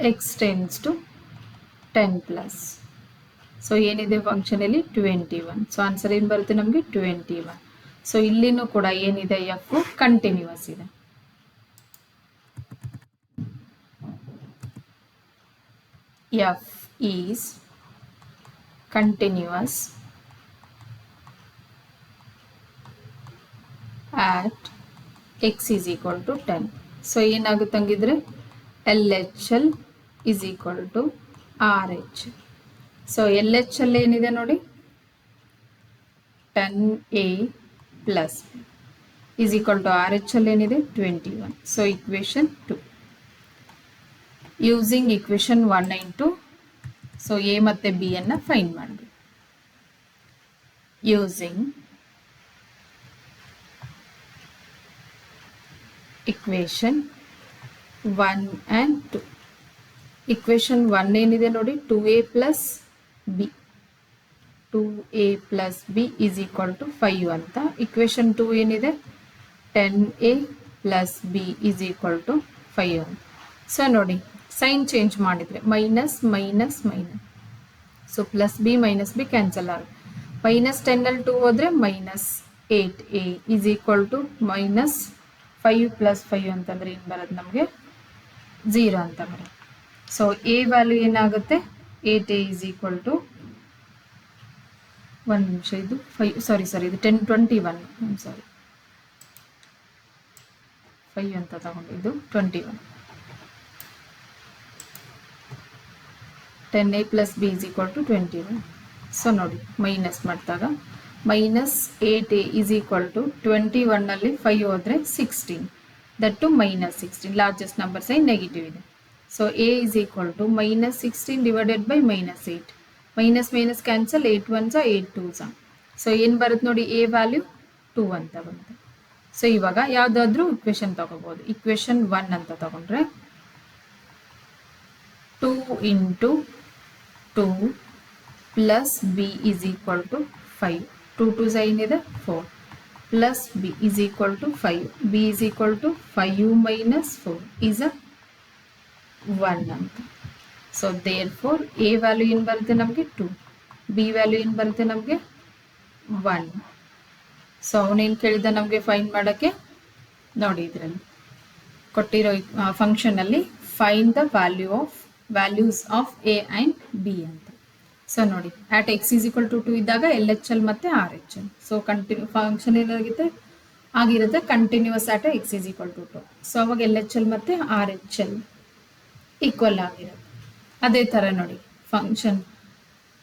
x tends to 10 plus. So ಏನಿದೆ ಫಂಕ್ಷನಲ್ಲಿ 21. ಸೊ ಆನ್ಸರ್ ಏನು ಬರುತ್ತೆ ನಮಗೆ 21. ಸೊ ಇಲ್ಲಿನೂ ಕೂಡ ಏನಿದೆ ಎಫ್ ಕಂಟಿನ್ಯೂಸ್ ಇದೆ. F is continuous at X is equal to 10. So ಏನಾಗುತ್ತೆ ಹಂಗಿದ್ರೆ L H L is equal to RH. So LH ಅಲ್ಲಿ ಏನಿದೆ ನೋಡಿ 10A plus B is equal to RH ಅಲ್ಲಿ ಏನಿದೆ 21. So equation 2. Using equation 1 and 2, so A ಮತ್ತೆ B ಅನ್ನ find ಮಾಡಬೇಕು. Using equation 1 and 2. Equation 1 ಏನಿದೆ ನೋಡಿ 2A plus B. 2A plus B is equal to 5 ಅಂತ. Equation 2 ಏನಿದೆ 10A plus B is equal to 5 ಅಂತ. ಸೊ ನೋಡಿ ಸೈನ್ ಚೇಂಜ್ ಮಾಡಿದರೆ minus minus minus. So plus B minus B cancel ಆಗುತ್ತೆ. Minus 10 ಅಲ್ಲಿ 2 ಹೋದರೆ minus 8A is equal to minus 5 plus 5 ಅಂತಂದರೆ ಏನು ಬರೋದು ನಮಗೆ 0 ಅಂತ ಬರೋದು. ಸೊ ಎ ವ್ಯಾಲ್ಯೂ ಏನಾಗುತ್ತೆ 8A is equal to ಒಂದು ನಿಮಿಷ ಇದು 5 ಸಾರಿ ಇದು 21 ಸಾರಿ 5 ಅಂತ ತಗೊಂಡಿದ್ದು 21. 10A plus B is equal to 21. So ನೋಡಿ ಮೈನಸ್ ಮಾಡಿದಾಗ minus 8A is equal to 21 ಅಲ್ಲಿ 5 ಹೋದರೆ 16. That to minus 16. Largest number sign negative ಇದೆ. So A is equal to minus 16 divided by minus 8. Minus minus cancel 8 1s 8 2s. ಸೊ ಏನು ಬರುತ್ತೆ ನೋಡಿ A value 2 ಅಂತ ಬಂತು. ಸೊ ಇವಾಗ ಯಾವುದಾದ್ರೂ ಇಕ್ವೇಶನ್ ತಗೋಬೋದು. ಇಕ್ವೇಶನ್ 1 ಅಂತ ತಗೊಂಡ್ರೆ 2 into 2 plus B is equal to 5. 2 2s ಏನಿದೆ 4 plus B is equal to 5. B is equal to 5 minus 4 is a 1 ಅಂತ. ಸೊ therefore A ವ್ಯಾಲ್ಯೂ ಏನು ಬರುತ್ತೆ ನಮಗೆ 2, B ವ್ಯಾಲ್ಯೂ ಏನು ಬರುತ್ತೆ ನಮಗೆ 1. ಸೊ ಅವನೇನು ಕೇಳಿದ ನಮಗೆ ಫೈಂಡ್ ಮಾಡೋಕ್ಕೆ ನೋಡಿ ಇದರಲ್ಲಿ ಕೊಟ್ಟಿರೋ ಫಂಕ್ಷನಲ್ಲಿ find the values of A and B ಅಂತ. ಸೊ ನೋಡಿ at X is equal to 2 ಇದ್ದಾಗ LHL ಮತ್ತು RHL. ಸೊ ಫಂಕ್ಷನ್ ಏನಾಗುತ್ತೆ ಆಗಿರುತ್ತೆ continuous at X is equal to 2. So ಅವಾಗ LHL ಮತ್ತು RHL ಈಕ್ವಲ್ ಆಗಿರುತ್ತೆ. ಅದೇ ಥರ ನೋಡಿ function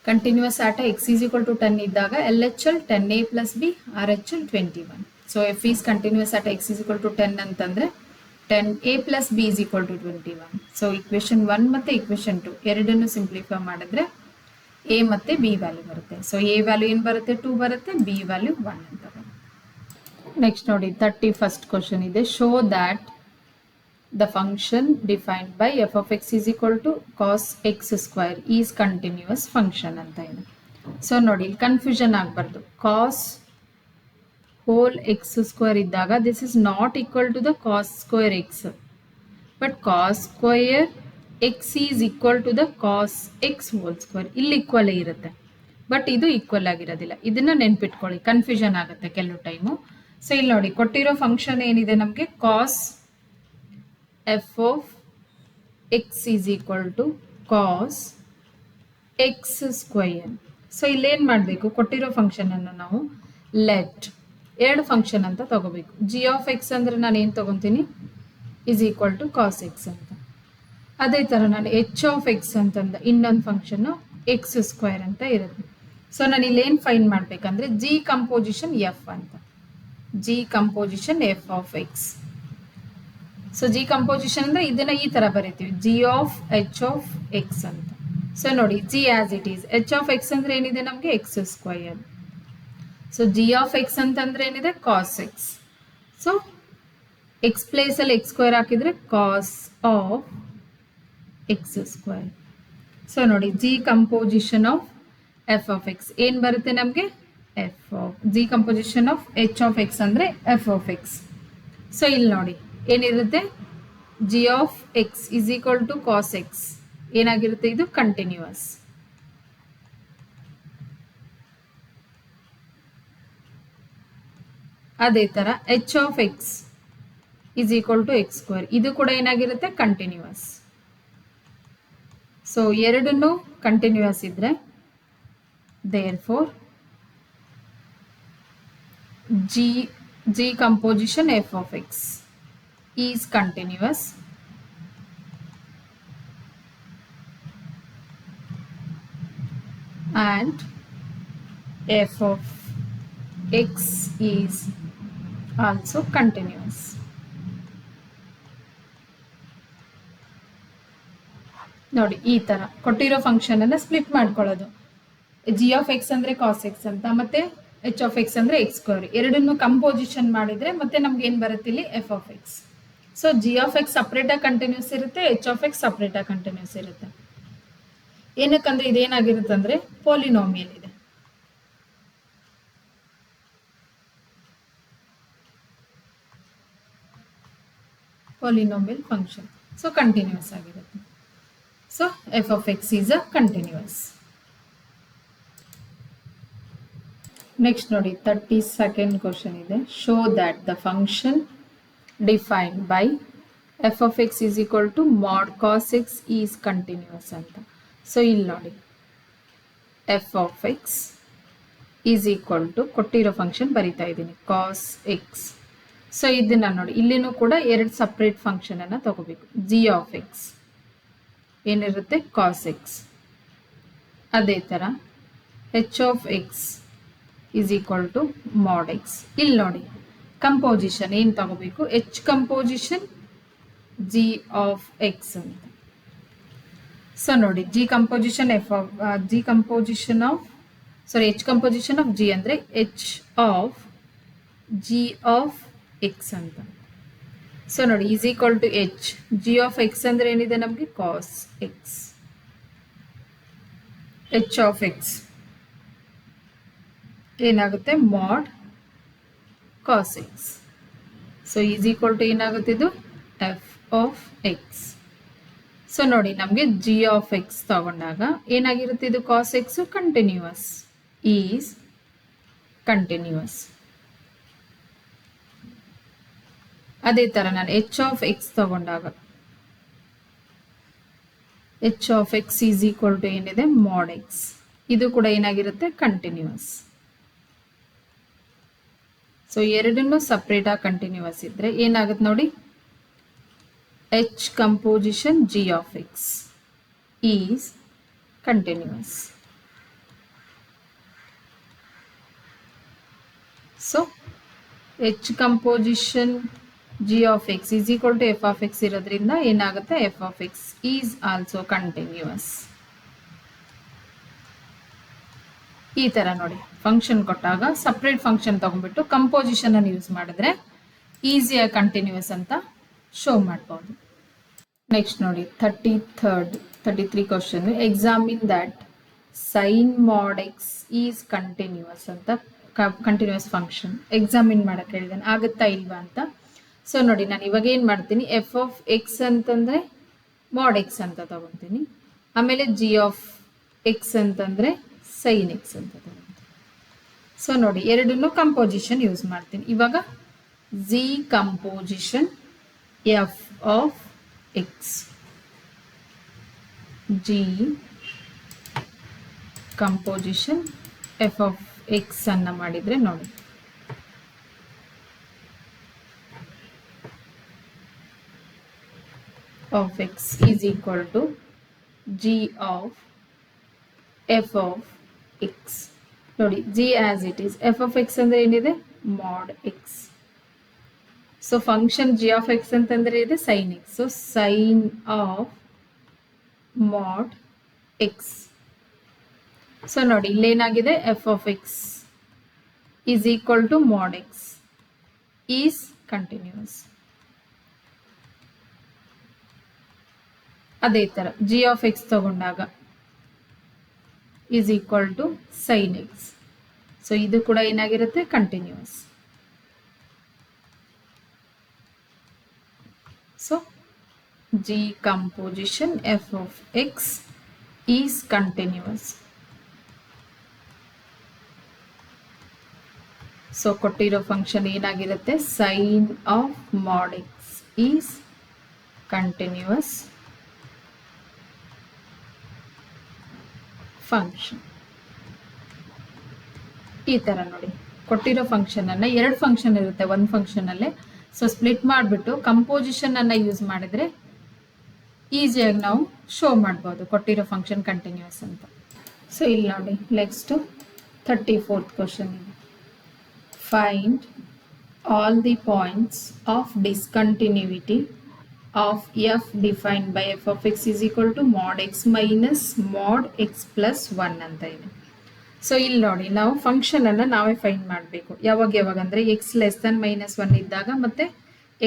continuous at x is equal to 10 ಇದ್ದಾಗ LHL 10A plus B, RHL 21. So f is continuous at x is equal to 10 ಅಂತಂದರೆ 10A plus B is equal to 21. So equation 1 ಮತ್ತು equation 2 ಎರಡನ್ನು simplify ಮಾಡಿದ್ರೆ A ಮತ್ತು B value ಬರುತ್ತೆ. So A value ಏನು ಬರುತ್ತೆ 2 ಬರುತ್ತೆ, B ವ್ಯಾಲ್ಯೂ 1 ಅಂತ ಬರುತ್ತೆ. ನೆಕ್ಸ್ಟ್ ನೋಡಿ 31st ಕ್ವಶನ್ ಇದೆ. Show that the function defined by f of X is equal to cos x square is continuous function ಅಂತ ಇದೆ. ಸೊ ನೋಡಿ ಇಲ್ಲಿ ಕನ್ಫ್ಯೂಷನ್ ಆಗಬಾರ್ದು. ಕಾಸ್ ಹೋಲ್ ಎಕ್ಸ್ ಸ್ಕ್ವೇರ್ ಇದ್ದಾಗ this is not equal to the cos square x, but cos square x is equal to the cos x whole square. ಇಲ್ಲಿ equal ಇರುತ್ತೆ, but ಇದು ಈಕ್ವಲ್ ಆಗಿರೋದಿಲ್ಲ. ಇದನ್ನ ನೆನ್ಪಿಟ್ಕೊಳ್ಳಿ, ಕನ್ಫ್ಯೂಷನ್ ಆಗುತ್ತೆ ಕೆಲವು ಟೈಮು. ಸೊ ಇಲ್ಲಿ ನೋಡಿ ಕೊಟ್ಟಿರೋ ಫಂಕ್ಷನ್ ಏನಿದೆ ನಮಗೆ cos f of X is equal to cos x square. So ಇಲ್ಲೇನು ಮಾಡಬೇಕು, ಕೊಟ್ಟಿರೋ ಫಂಕ್ಷನನ್ನು ನಾವು ಲೆಟ್ ಎರಡು ಫಂಕ್ಷನ್ ಅಂತ ತಗೋಬೇಕು. ಜಿ ಆಫ್ ಎಕ್ಸ್ ಅಂದರೆ ನಾನು ಏನು ತೊಗೊತೀನಿ is equal to cos X ಅಂತ. ಅದೇ ಥರ ನಾನು ಎಚ್ ಆಫ್ ಎಕ್ಸ್ ಅಂತಂದ ಇನ್ನೊಂದು ಫಂಕ್ಷನ್ನು ಎಕ್ಸ್ ಸ್ಕ್ವೇರ್ ಅಂತ ಇರುತ್ತೆ. ಸೊ ನಾನು ಇಲ್ಲೇನು ಫೈಂಡ್ ಮಾಡಬೇಕಂದ್ರೆ ಜಿ ಕಂಪೋಸಿಷನ್ ಎಫ್ ಅಂತ, g composition f of x. So g composition ಅಂದರೆ ಇದನ್ನು ಈ ಥರ ಬರೀತೀವಿ, g of h of x ಅಂತ. ಸೊ ನೋಡಿ g as it is. H of x ಅಂದರೆ ಏನಿದೆ ನಮಗೆ x square. So g of x ಅಂತಂದ್ರೆ ಏನಿದೆ ಕಾಸ್ ಎಕ್ಸ್. ಸೊ ಎಕ್ಸ್ ಪ್ಲೇಸಲ್ಲಿ ಎಕ್ಸ್ ಸ್ಕ್ವೇರ್ ಹಾಕಿದರೆ cos of x square. So ನೋಡಿ g composition of f of x ಏನು ಬರುತ್ತೆ ನಮಗೆ F of g composition of h of x ಅಂದರೆ f of x. So ಇಲ್ಲಿ ನೋಡಿ ಏನಿರುತ್ತೆ g of X is equal to cos x ಏನಾಗಿರುತ್ತೆ, ಇದು ಕಂಟಿನ್ಯೂಸ್. ಅದೇ ಥರ h of X is equal to x square, ಇದು ಕೂಡ ಏನಾಗಿರುತ್ತೆ ಕಂಟಿನ್ಯೂಸ್. ಸೊ ಎರಡನ್ನೂ ಕಂಟಿನ್ಯೂಸ್ ಇದ್ರೆ therefore g composition f of X is continuous and f of x is also continuous. ನೋಡಿ ಈ ತರ ಕೊಟ್ಟಿರೋ ಫಂಕ್ಷನ್ ಅನ್ನ ಸ್ಪ್ಲಿಟ್ ಮಾಡ್ಕೊಳ್ಳೋದು. ಜಿ ಆಫ್ ಎಕ್ಸ್ ಅಂದ್ರೆ ಕಾಸ್ ಎಕ್ಸ್ ಅಂತ, ಮತ್ತೆ ಎಚ್ ಆಫ್ ಎಕ್ಸ್ ಅಂದ್ರೆ ಎಕ್ಸ್ ಸ್ಕ್ವೇರ್, ಎರಡನ್ನು ಕಂಪೋಸಿಷನ್ ಮಾಡಿದ್ರೆ ಮತ್ತೆ ನಮ್ಗೆ ಏನ್ ಬರುತ್ತೆ ಇಲ್ಲಿ F of x. So g of x separate ಆಗಿ ಕಂಟಿನ್ಯೂಸ್ ಇರುತ್ತೆ, ಎಚ್ ಆಫ್ ಎಕ್ಸ್ ಸಪ್ರೇಟ್ ಆಗಿ ಕಂಟಿನ್ಯೂಸ್ ಇರುತ್ತೆ. ಏನಕ್ಕಂದ್ರೆ ಇದೇನಾಗಿರುತ್ತೆ ಅಂದ್ರೆ ಪಾಲಿನೋಮಿಯಲ್ ಇದೆ. ಪಾಲಿನೋಮಿಯಲ್ ಫಂಕ್ಷನ್, ಸೊ ಕಂಟಿನ್ಯೂಸ್ ಆಗಿರುತ್ತೆ. So f of X is a continuous. Next ನೋಡಿ 32nd ಕ್ವಶನ್ ಇದೆ. Show that the function defined by f of X is equal to ಮಾಡ್ ಕಾಸ್ ಎಕ್ಸ್ ಈಸ್ ಕಂಟಿನ್ಯೂಸ್ ಅಂತ. So ಇಲ್ಲಿ ನೋಡಿ F of X is equal to ಕೊಟ್ಟಿರೋ function ಬರಿತಾ ಇದ್ದೀನಿ ಕಾಸ್ x. So ಇದನ್ನ ನೋಡಿ ಇಲ್ಲಿನೂ ಕೂಡ ಎರಡು ಸಪ್ರೇಟ್ ಫಂಕ್ಷನ್ ಅನ್ನ ತಗೋಬೇಕು. ಜಿ ಆಫ್ ಎಕ್ಸ್ ಏನಿರುತ್ತೆ ಕಾಸ್ ಎಕ್ಸ್, ಅದೇ ತರ h of X is equal to mod x. ಇಲ್ಲಿ ನೋಡಿ ಕಂಪೋಸಿಷನ್ ಏನ್ ತಗೋಬೇಕು, h composition g of x ಅಂತ. ಸೊ ನೋಡಿ g composition f of g composition of sorry h composition of g ಅಂದ್ರೆ h of g of x ಅಂತ. So ನೋಡಿ is equal to h g of x ಅಂದ್ರೆ ಏನಿದೆ ನಮಗೆ cos x, h of x ಏನಾಗುತ್ತೆ mod cos x. So is equal to ಏನಾಗುತ್ತೆ ಇದು F of x. So ನೋಡಿ ನಮಗೆ ಜಿ ಆಫ್ ಎಕ್ಸ್ ತಗೊಂಡಾಗ ಏನಾಗಿರುತ್ತೆ ಇದು cos x continuous, is continuous. ಅದೇ ತರ ನಾನು ಎಚ್ ಆಫ್ ಎಕ್ಸ್ ತಗೊಂಡಾಗ h of X is equal to ಏನಿದೆ ಮಾಡ್ ಎಕ್ಸ್, ಇದು ಕೂಡ ಏನಾಗಿರುತ್ತೆ ಕಂಟಿನ್ಯೂಸ್. ಸೊ ಎರಡನ್ನೂ ಸಪ್ರೇಟ್ ಆಗಿ ಕಂಟಿನ್ಯೂಸ್ ಇದ್ರೆ ಏನಾಗುತ್ತೆ ನೋಡಿ h composition g of X is continuous. So h composition g of X is equal to f of x ಇರೋದ್ರಿಂದ ಏನಾಗುತ್ತೆ f of X is also continuous. ಈ ತರ ನೋಡಿ ಫಂಕ್ಷನ್ ಕೊಟ್ಟಾಗ ಸಪ್ರೇಟ್ ಫಂಕ್ಷನ್ ತಗೊಂಡ್ಬಿಟ್ಟು ಕಂಪೋಸಿಷನ್ ಅನ್ನು ಯೂಸ್ ಮಾಡಿದ್ರೆ ಈಸಿಯಾಗಿ ಕಂಟಿನ್ಯೂಸ್ ಅಂತ ಶೋ ಮಾಡ್ಬೋದು. ನೆಕ್ಸ್ಟ್ ನೋಡಿ 33 question. Examine that sine mod x is continuous ಅಂತ, ಕಂಟಿನ್ಯೂಸ್ ಫಂಕ್ಷನ್ ಎಕ್ಸಾಮಿನ್ ಮಾಡಕ್ಕೆ ಹೇಳಿದಾನೆ, ಆಗುತ್ತಾ ಇಲ್ವಾ ಅಂತ. ಸೊ ನೋಡಿ ನಾನು ಇವಾಗ ಏನು ಮಾಡ್ತೀನಿ, ಎಫ್ ಆಫ್ ಎಕ್ಸ್ ಅಂತಂದರೆ ಮಾಡ್ ಎಕ್ಸ್ ಅಂತ ತಗೊತೀನಿ, ಆಮೇಲೆ ಜಿ ಆಫ್ ಎಕ್ಸ್ ಅಂತಂದರೆ ಸೈನ್ ಎಕ್ಸ್ ಅಂತ ತಗೊತೀನಿ. ಸೊ ನೋಡಿ ಎರಡನ್ನೂ ಕಂಪೋಸಿಷನ್ ಯೂಸ್ ಮಾಡ್ತೀನಿ. ಇವಾಗ G composition f of X, G composition f of X ಅನ್ನ ಮಾಡಿದರೆ ನೋಡಿ of x is equal to g of f of x. ನೋಡಿ g as it is, f of x ಅಂದ್ರೆ ಏನಿದೆ mod x. So function g of x ಅಂತಂದ್ರೆ ಇದೆ sin x, so sin of mod x. So ನೋಡಿ ಇಲ್ಲೇನಾಗಿದೆ f of x is equal to mod x is continuous. ಅದೇ ತರ g of x ತಗೊಂಡಾಗ is equal to sine x, so ಇದು ಕೂಡ ಏನಾಗಿರುತ್ತೆ continuous. So g composition f of X is continuous. So ಕೊಟ್ಟಿರೋ function ಏನಾಗಿರುತ್ತೆ sine of mod x is continuous function. ಈ ತರ ನೋಡಿ ಕೊಟ್ಟಿರೋ ಫಂಕ್ಷನ್ ಅನ್ನ ಎರಡು ಫಂಕ್ಷನ್ ಇರುತ್ತೆ ಒಂದು ಫಂಕ್ಷನ್ ಅಲ್ಲೇ, ಸೊ ಸ್ಪ್ಲಿಟ್ ಮಾಡಿಬಿಟ್ಟು ಕಂಪೋಸಿಷನ್ ಅನ್ನ ಯೂಸ್ ಮಾಡಿದ್ರೆ ಈಸಿಯಾಗಿ ನಾವು ಶೋ ಮಾಡ್ಬೋದು ಕೊಟ್ಟಿರೋ ಫಂಕ್ಷನ್ ಕಂಟಿನ್ಯೂಸ್ ಅಂತ. ಸೊ ಇಲ್ಲಿ ನೋಡಿ ನೆಕ್ಸ್ಟ್ 34th ಕ್ವಶನ್ ಇದೆ. Find all the points of discontinuity of f defined by f of x is equal to mod x minus mod x plus 1 ಅಂತ ಇದೆ. ಸೊ ಇಲ್ಲಿ ನೋಡಿ ನಾವು ಫಂಕ್ಷನ್ ಅನ್ನು ನಾವೇ ಫೈಂಡ್ ಮಾಡಬೇಕು. ಯಾವಾಗ ಅಂದರೆ ಎಕ್ಸ್ ಲೆಸ್ ದನ್ -1 ಇದ್ದಾಗ, ಮತ್ತೆ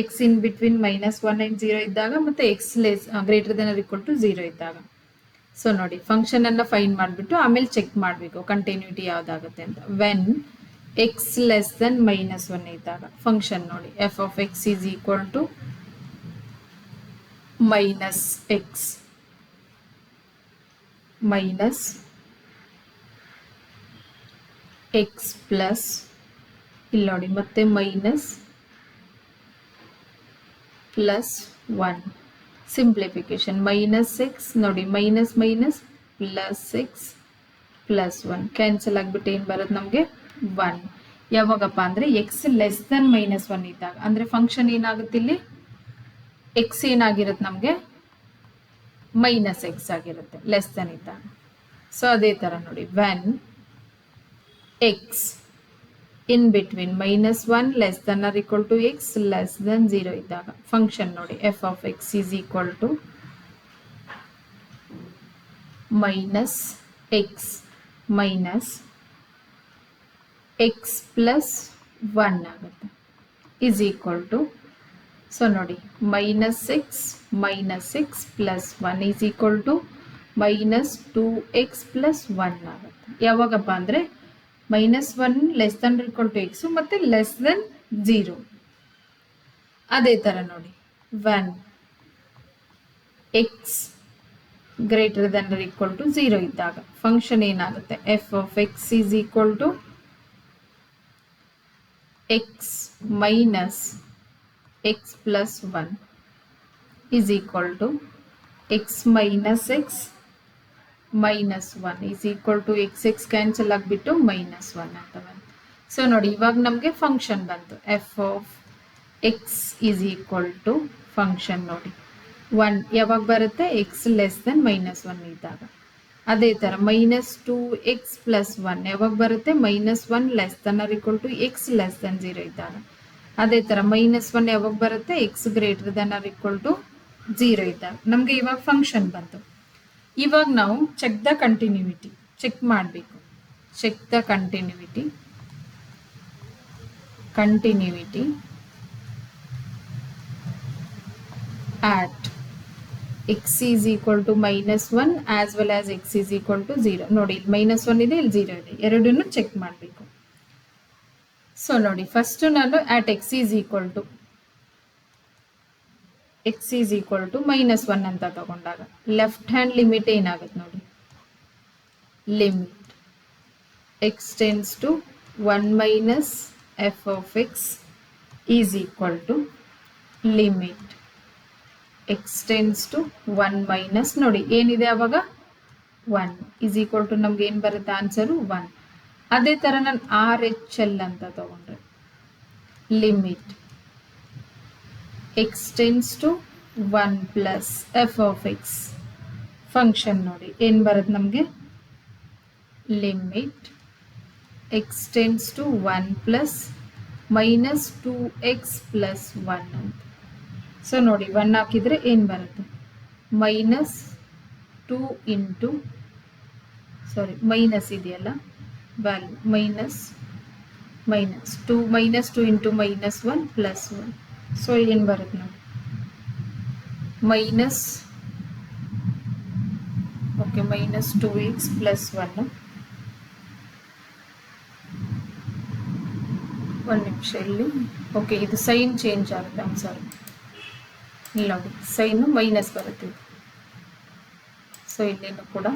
ಎಕ್ಸ್ ಇನ್ ಬಿಟ್ವೀನ್ -1 and 0 ಇದ್ದಾಗ, ಮತ್ತೆ x greater than or equal to 0 ಇದ್ದಾಗ. ಸೊ ನೋಡಿ ಫಂಕ್ಷನ್ ಅನ್ನು ಫೈಂಡ್ ಮಾಡಿಬಿಟ್ಟು ಆಮೇಲೆ ಚೆಕ್ ಮಾಡಬೇಕು ಕಂಟಿನ್ಯೂಟಿ ಯಾವ್ದಾಗುತ್ತೆ ಅಂತ. ವೆನ್ ಎಕ್ಸ್ ಲೆಸ್ ದನ್ -1 ಇದ್ದಾಗ ಫಂಕ್ಷನ್ ನೋಡಿ F of X is equal to minus x minus x plus, ಇಲ್ಲಿ ನೋಡಿ ಮತ್ತೆ minus plus 1. Simplification minus x ನೋಡಿ minus minus plus x plus 1 cancel ಆಗಿಬಿಟ್ಟು ಏನು ಬರುತ್ತೆ ನಮಗೆ 1. ಯಾವಾಗಪ್ಪ ಅಂದರೆ ಎಕ್ಸ್ ಲೆಸ್ ದನ್ -1 ಇದ್ದಾಗ, ಅಂದರೆ ಫಂಕ್ಷನ್ ಏನಾಗುತ್ತೆ ಇಲ್ಲಿ ಎಕ್ಸ್ ಏನಾಗಿರುತ್ತೆ ನಮಗೆ ಮೈನಸ್ ಎಕ್ಸ್ ಆಗಿರುತ್ತೆ ಲೆಸ್ ದನ್ ಇದ್ದಾಗ. ಸೊ ಅದೇ ಥರ ನೋಡಿ when x in between -1 less than or equal to x less than 0 ಇದ್ದಾಗ ಫಂಕ್ಷನ್ ನೋಡಿ F of X is equal to minus x minus x plus 1 ಆಗುತ್ತೆ ಈಸ್ ಈಕ್ವಲ್ ಟು, ಸೊ ನೋಡಿ minus x plus 1 is equal to minus 2x plus 1 ಆಗುತ್ತೆ. ಯಾವಾಗಪ್ಪ ಅಂದರೆ -1 less than equal to x ಮತ್ತು less than 0. ಅದೇ ಥರ ನೋಡಿ when x greater than equal to 0 ಇದ್ದಾಗ ಫಂಕ್ಷನ್ ಏನಾಗುತ್ತೆ f of X is equal to x minus x plus 1 is equal to x minus x minus 1 is equal to x cancel ಆಗಿಬಿಟ್ಟು -1 ಅಂತ ಬಂತು. So ನೋಡಿ ಇವಾಗ ನಮಗೆ ಫಂಕ್ಷನ್ ಬಂತು f of X is equal to function ನೋಡಿ 1 ಯಾವಾಗ ಬರುತ್ತೆ ಎಕ್ಸ್ ಲೆಸ್ ದನ್ -1 ಇದ್ದಾಗ. ಅದೇ ಥರ ಮೈನಸ್ 2x ಪ್ಲಸ್ 1 ಯಾವಾಗ ಬರುತ್ತೆ -1 less than or equal to x less than 0 ಇದ್ದಾಗ. ಅದೇ ಥರ -1 ಯಾವಾಗ ಬರುತ್ತೆ x greater than or equal to 0 ಇದ್ದಾಗ. ನಮಗೆ ಇವಾಗ ಫಂಕ್ಷನ್ ಬಂತು. ಇವಾಗ ನಾವು ಚೆಕ್ ದ ಕಂಟಿನ್ಯೂಟಿ ಚೆಕ್ ಮಾಡಬೇಕು. Check the continuity at x is equal to -1 as well as x is equal to 0. ನೋಡಿ ಇಲ್ಲಿ -1 ಇದೆ, ಇಲ್ಲಿ 0 ಇದೆ, ಎರಡನ್ನೂ ಚೆಕ್ ಮಾಡಬೇಕು. ಸೊ ನೋಡಿ ಫಸ್ಟ್ ನಾನು at x is equal to -1 ಅಂತ ತಗೊಂಡಾಗ ಲೆಫ್ಟ್ ಹ್ಯಾಂಡ್ ಲಿಮಿಟ್ ಏನಾಗುತ್ತೆ ನೋಡಿ, limit x tends to 1 minus f of x is equal to limit x tends to 1 minus ನೋಡಿ ಏನಿದೆ ಅವಾಗ 1 is equal to ನಮ್ಗೆ ಏನು ಬರುತ್ತೆ ಆನ್ಸರು 1. ಅದೇ ಥರ ನಾನು RHL ಅಂತ ತಗೊಂಡ್ರೆ limit x tends to 1 plus f of x function ನೋಡಿ ಏನು ಬರುತ್ತೆ ನಮಗೆ limit x tends to 1 plus minus 2x plus 1 ಅಂತ. ಸೊ ನೋಡಿ 1 ಹಾಕಿದರೆ ಏನು ಬರುತ್ತೆ -2 ಇಂಟು ಮೈನಸ್ ಇದೆಯಲ್ಲ ವ್ಯಾಲ್ಯೂ -2 ಇಂಟು -1 ಪ್ಲಸ್ 1. ಸೊ ಏನು ಬರುತ್ತೆ ನೋಡಿ -2x ಪ್ಲಸ್ 1. ಒಂದು ನಿಮಿಷ ಇಲ್ಲಿ ಓಕೆ ಇದು ಸೈನ್ ಚೇಂಜ್ ಆಗುತ್ತೆ. ಸಾರಿ ಇಲ್ಲಿ ನೋಡಿ ಸೈನು ಮೈನಸ್ ಬರುತ್ತೆ. ಸೊ ಇಲ್ಲೇನು ಕೂಡ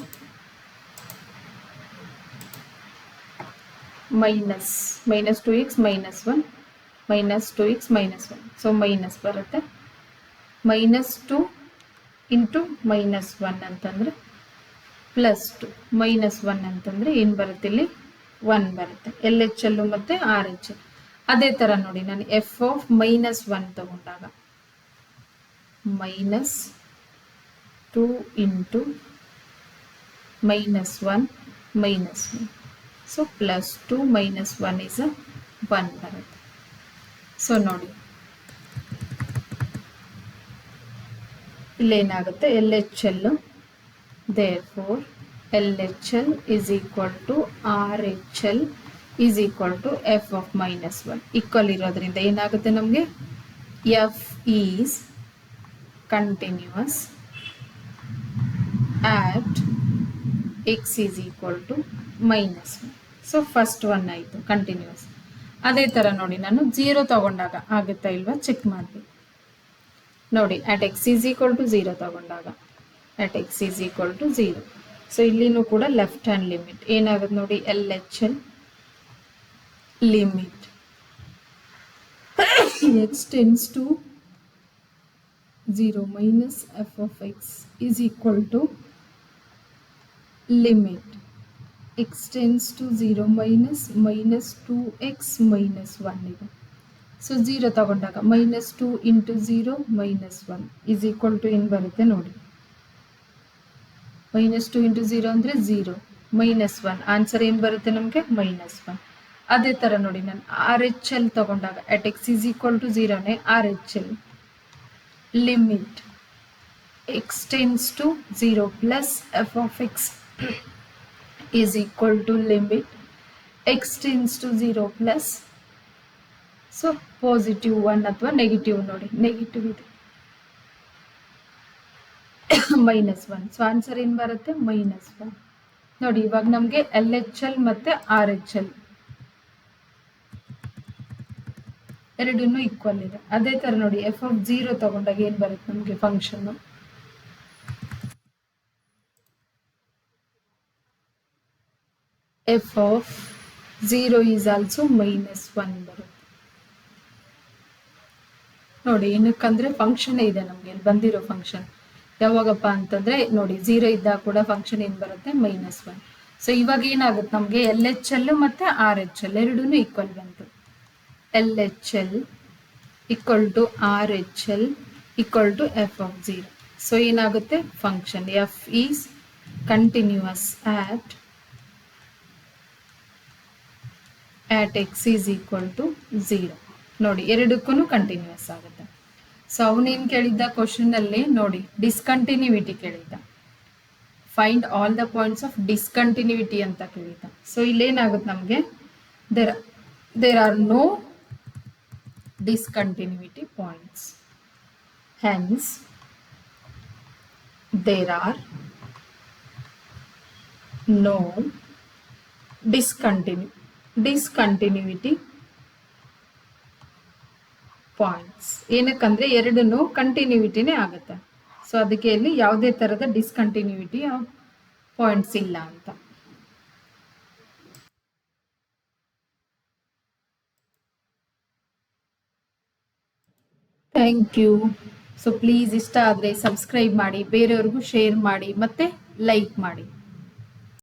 -2x -1 -2x -1. ಸೊ ಮೈನಸ್ ಬರುತ್ತೆ. -2 ಇಂಟು -1 ಅಂತಂದರೆ +2 -1 ಅಂತಂದರೆ ಏನು ಬರುತ್ತೆ ಇಲ್ಲಿ 1 ಬರುತ್ತೆ. LHL ಮತ್ತು RHL. ಅದೇ ಥರ ನೋಡಿ ನಾನು f ಆಫ್ -1 ತಗೊಂಡಾಗ -2 into -1 minus 1. So plus 2 minus 1 is a 1 ಬರುತ್ತೆ. ಸೊ ನೋಡಿ ಇಲ್ಲೇನಾಗುತ್ತೆ LHL, therefore LHL is equal to RHL is equal to f of minus 1 equal ಇರೋದ್ರಿಂದ ಏನಾಗುತ್ತೆ ನಮಗೆ f is continuous at x is equal to minus 1. So first one ಆಯಿತು continuous. ಅದೇ ಥರ ನೋಡಿ ನಾನು 0 ತಗೊಂಡಾಗ ಆಗುತ್ತಾ ಇಲ್ವಾ ಚೆಕ್ ಮಾಡಬೇಕು. ನೋಡಿ at x is equal to 0 ತಗೊಂಡಾಗ at x is equal to 0. So ಇಲ್ಲಿನೂ ಕೂಡ ಲೆಫ್ಟ್ ಹ್ಯಾಂಡ್ ಲಿಮಿಟ್ ಏನಾಗುತ್ತೆ ನೋಡಿ LHL limit x tends to 0 minus f of x is equal to limit x tends to 0 minus 2x minus 1 ಇದೆ. So 0 ತಗೊಂಡಾಗ -2 into 0 minus 1 is equal to ಏನು ಬರುತ್ತೆ ನೋಡಿ, -2 into 0 ಅಂದರೆ 0, -1 ಆನ್ಸರ್ ಏನು ಬರುತ್ತೆ ನಮಗೆ -1. ಅದೇ ಥರ ನೋಡಿ ನಾನು RHL ತಗೊಂಡಾಗ at x is equal to 0ನೇ RHL limit x tends to 0 plus f of x is equal to limit x tends to 0 plus, so positive 1 ಅಥವಾ ನೆಗೆಟಿವ್ ನೋಡಿ ನೆಗೆಟಿವ್ ಇದೆ -1. ಸೊ ಆನ್ಸರ್ ಏನು ಬರುತ್ತೆ -1. ನೋಡಿ ಇವಾಗ ನಮಗೆ LHL ಮತ್ತು RHL ಎರಡೂ ಈಕ್ವಲ್ ಇದೆ. ಅದೇ ಥರ ನೋಡಿ f of 0 ತಗೊಂಡಾಗ ಏನು ಬರುತ್ತೆ ನಮಗೆ function f of 0 is also -1 ಬರುತ್ತೆ. ನೋಡಿ ಏನಕ್ಕಂದ್ರೆ ಫಂಕ್ಷನ್ ಇದೆ ನಮಗೆ ಇಲ್ಲಿ ಬಂದಿರೋ ಫಂಕ್ಷನ್ ಯಾವಾಗಪ್ಪ ಅಂತಂದ್ರೆ ನೋಡಿ 0 ಇದ್ದಾಗ ಕೂಡ ಫಂಕ್ಷನ್ ಏನು ಬರುತ್ತೆ -1. ಸೊ ಇವಾಗ ಏನಾಗುತ್ತೆ ನಮಗೆ LHL ಮತ್ತು RHL ಎರಡೂ ಈಕ್ವಲ್ ಬಂತು. LHL equal to RHL equal to f of 0. So ಏನಾಗುತ್ತೆ function f is continuous at x is equal to 0. ನೋಡಿ ಎರಡಕ್ಕೂ ಕಂಟಿನ್ಯೂಸ್ ಆಗುತ್ತೆ. ಸೊ ಅವನೇನು ಕೇಳಿದ್ದ ಕ್ವಶನ್ ಅಲ್ಲಿ ನೋಡಿ ಡಿಸ್ಕಂಟಿನ್ಯೂವಿಟಿ ಕೇಳಿದ್ದ, find all the points of discontinuity ಅಂತ ಕೇಳಿದ್ದ. ಸೊ ಇಲ್ಲೇನಾಗುತ್ತೆ ನಮಗೆ there are no discontinuity points, hence there are no discontinuity points. ಏನಕ್ಕಂದ್ರೆ ಎರಡೂ ಕಂಟಿನ್ಯೂವಿಟಿನೇ ಆಗುತ್ತೆ. ಸೊ ಅದಕ್ಕೆ ಇಲ್ಲಿ ಯಾವುದೇ ಥರದ ಡಿಸ್ಕಂಟಿನ್ಯೂವಿಟಿ ಪಾಯಿಂಟ್ಸ್ ಇಲ್ಲ ಅಂತ. Thank you. ಸೊ ಪ್ಲೀಸ್ ಇಷ್ಟ ಆದರೆ ಸಬ್ಸ್ಕ್ರೈಬ್ ಮಾಡಿ, ಬೇರೆಯವ್ರಿಗೂ ಶೇರ್ ಮಾಡಿ ಮತ್ತು ಲೈಕ್ ಮಾಡಿ.